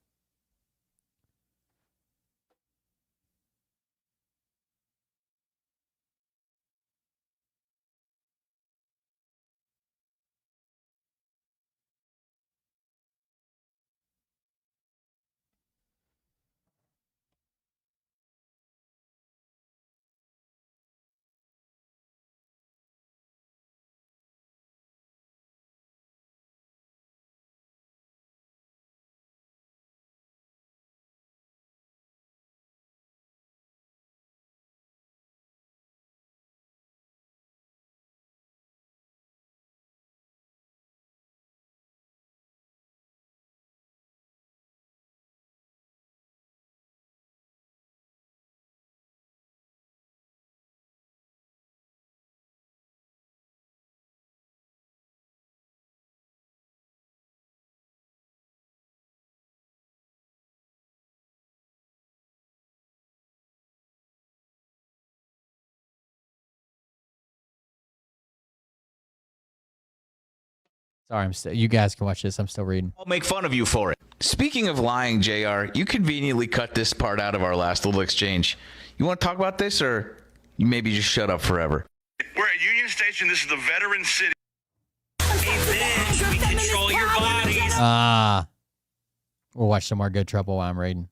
Sorry, you guys can watch this. I'm still reading. I'll make fun of you for it. Speaking of lying, JR, you conveniently cut this part out of our last little exchange. You want to talk about this, or you maybe just shut up forever? We're at Union Station. This is the veteran city. Hey, bitch, we control your bodies. We'll watch some more Good Trouble while I'm reading.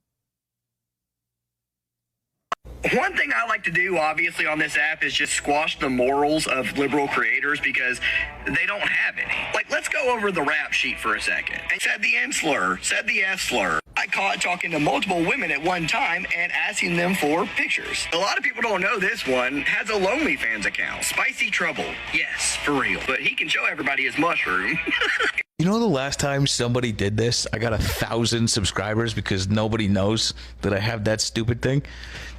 One thing I like to do, obviously, on this app is just squash the morals of liberal creators because they don't have any. Like, let's go over the rap sheet for a second. I said the N slur, said the F slur. I caught talking to multiple women at one time and asking them for pictures. A lot of people don't know this one has a OnlyFans account. Spicy Trouble. Yes, for real. But he can show everybody his mushroom. You know the last time somebody did this, I got 1,000 subscribers because nobody knows that I have that stupid thing.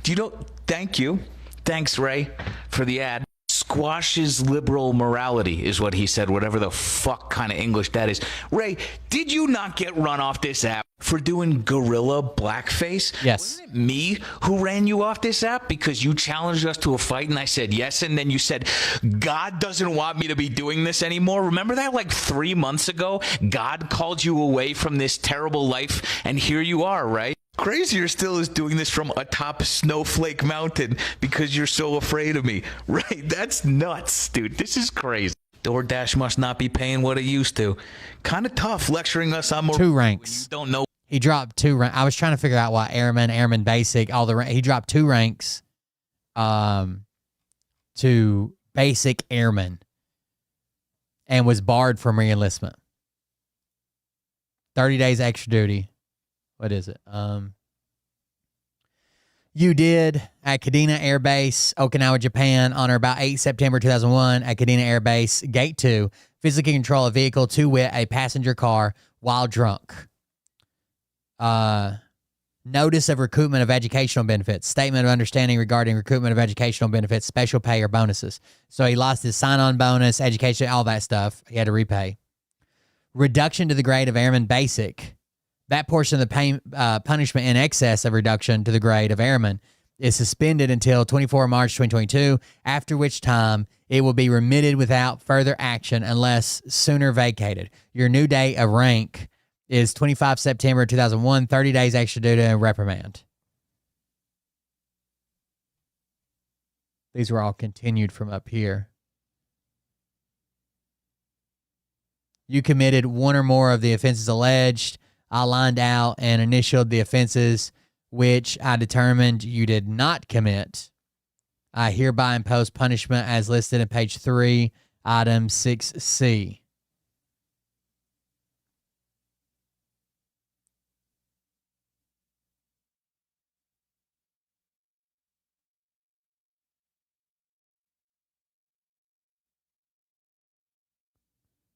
Do you know? Thank you. Thanks, Ray, for the ad. Squashes liberal morality is what he said, whatever the fuck kind of English that is. Ray, did you not get run off this app for doing gorilla blackface? Yes. Wasn't it me who ran you off this app because you challenged us to a fight and I said yes, and then you said, God doesn't want me to be doing this anymore? Remember that like 3 months ago? God called you away from this terrible life, and here you are, right? Crazier still is doing this from atop Snowflake Mountain because you're so afraid of me. Right? That's nuts, dude. This is crazy. DoorDash must not be paying what it used to. Kind of tough lecturing us on more. 2 ranks. You don't know. He dropped 2 ranks. I was trying to figure out why Airman Basic, he dropped 2 ranks to Basic Airman and was barred from re-enlistment. 30 days extra duty. What is it? You did at Kadena Air Base, Okinawa, Japan, on or about 8 September 2001 at Kadena Air Base, Gate 2, physically control a vehicle, to wit, a passenger car, while drunk. Notice of recoupment of educational benefits, statement of understanding regarding recoupment of educational benefits, special pay or bonuses. So he lost his sign-on bonus, education, all that stuff. He had to repay. Reduction to the grade of Airman Basic. That portion of the punishment in excess of reduction to the grade of airman is suspended until 24 March 2022, after which time it will be remitted without further action unless sooner vacated. Your new date of rank is 25 September 2001, 30 days extra duty and reprimand. These were all continued from up here. You committed one or more of the offenses alleged. I lined out and initialed the offenses which I determined you did not commit. I hereby impose punishment as listed in page 3, item 6C.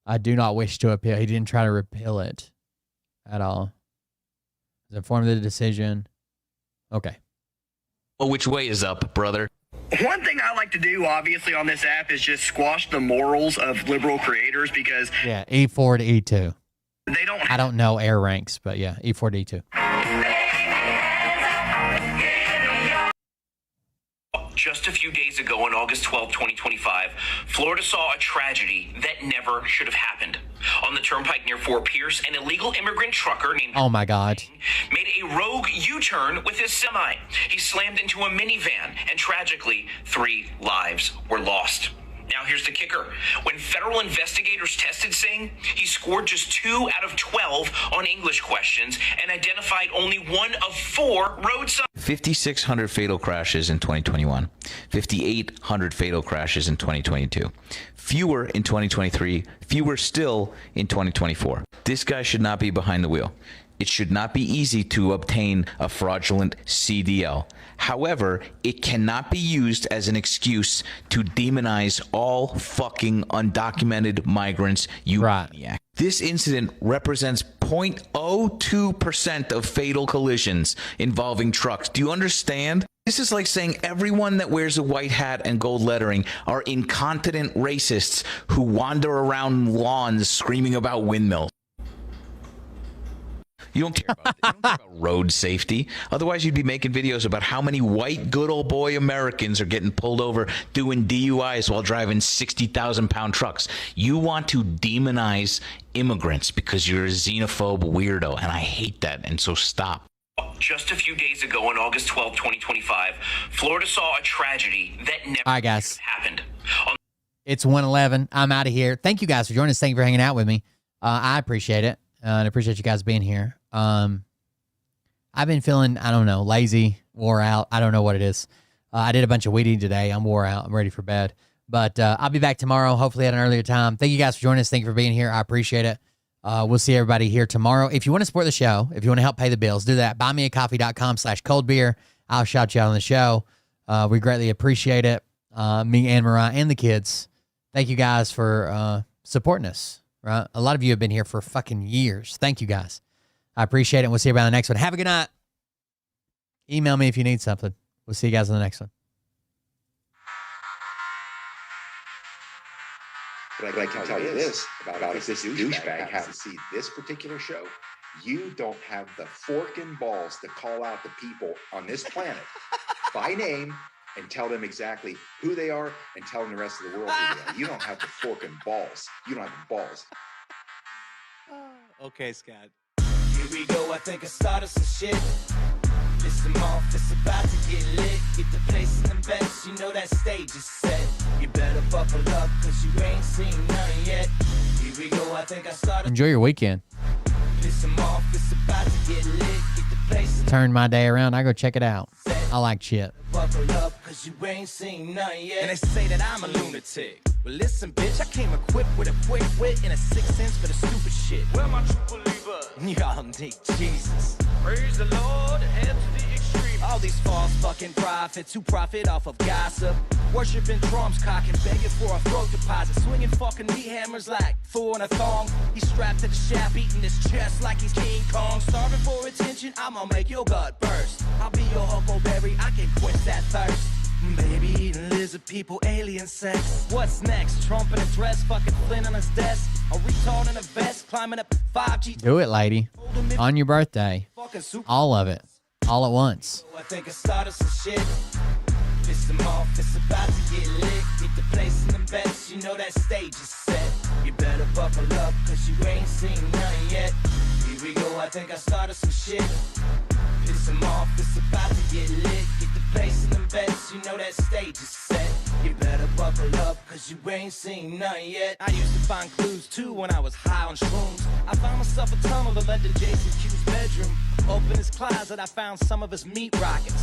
I do not wish to appeal. He didn't try to repeal it at all. Was informed of the decision. Okay. Well, which way is up, brother? One thing I like to do, obviously, on this app is just squash the morals of liberal creators because... Yeah, E4 to E2. They don't... I don't know air ranks, but yeah, E4 to E2. Just a few days ago on August 12, 2025, Florida saw a tragedy that never should have happened. On the turnpike near Fort Pierce, an illegal immigrant trucker named... Oh my God. ...made a rogue U-turn with his semi. He slammed into a minivan, and tragically, 3 lives were lost. Now, here's the kicker. When federal investigators tested Singh, he scored just 2 out of 12 on English questions and identified only 1 of 4 road signs. 5,600 fatal crashes in 2021. 5,800 fatal crashes in 2022. Fewer in 2023. Fewer still in 2024. This guy should not be behind the wheel. It should not be easy to obtain a fraudulent CDL. However, it cannot be used as an excuse to demonize all fucking undocumented migrants, you maniac. This incident represents 0.02% of fatal collisions involving trucks. Do you understand? This is like saying everyone that wears a white hat and gold lettering are incontinent racists who wander around lawns screaming about windmills. You don't care about road safety. Otherwise, you'd be making videos about how many white good old boy Americans are getting pulled over doing DUIs while driving 60,000-pound trucks. You want to demonize immigrants because you're a xenophobe weirdo, and I hate that, and so stop. Just a few days ago on August 12, 2025, Florida saw a tragedy that never All right, guys. happened. It's 1:11. I'm out of here. Thank you guys for joining us. Thank you for hanging out with me. I appreciate it. And I appreciate you guys being here. I've been feeling, I don't know, lazy, wore out. I don't know what it is. I did a bunch of weed eating today. I'm wore out. I'm ready for bed. But I'll be back tomorrow, hopefully at an earlier time. Thank you guys for joining us. Thank you for being here. I appreciate it. We'll see everybody here tomorrow. If you want to support the show, if you want to help pay the bills, do that. buymeacoffee.com/coldbeer. I'll shout you out on the show. We greatly appreciate it. Me and Mariah and the kids. Thank you guys for supporting us. Right? A lot of you have been here for fucking years. Thank you guys. I appreciate it. And we'll see you around the next one. Have a good night. Email me if you need something. We'll see you guys on the next one. But I can tell you this about if this douchebag happens to see this particular show, you don't have the forking balls to call out the people on this planet by name and tell them exactly who they are and tell them the rest of the world who they are. You don't have the forking balls. You don't have the balls. Okay, Scott. Here we go. I think I started some shit. Listen off, it's about to get lit. Get the place in the best, you know that stage is set. You better buckle up, cause you ain't seen none yet. Here we go, I think I started. Enjoy your weekend. Listen off, it's about to get lit. Get the place in Turn my day around. I go check it out. I like shit. Buckle up, cause you ain't seen none yet. And they say that I'm a lunatic. Well, listen, bitch, I came equipped with a quick wit and a 6th sense for the stupid shit. Where my true believer? Y'all need Jesus. Praise the Lord, head to the extreme. All these false fucking prophets who profit off of gossip. Worshipping drums, cocking, begging for a throat deposit. Swinging fucking meat hammers like fool in a thong. He's strapped to the shaft, beating his chest like he's King Kong. Starving for attention, I'ma make your gut burst. I'll be your huckleberry, I can quench that thirst. Baby eating lizard people, alien sex. What's next? Trump in a dress, fucking Flynn on his desk. A retard in a vest, climbing up 5G. Do it, lady. On your birthday. All of it. All at once. I think I started some shit. Listen off, it's about to get lit. Get the place in the best, you know that stage is set. You better buckle up, cause you ain't seen none yet. Here we go, I think I started some shit. Piss him off, it's about to get lit. Get the place in the best, you know that stage is set. You better buckle up, cause you ain't seen none yet. I used to find clues too when I was high on shrooms. I found myself a tunnel that led to Jason Q's bedroom. Open his closet, I found some of his meat rockets.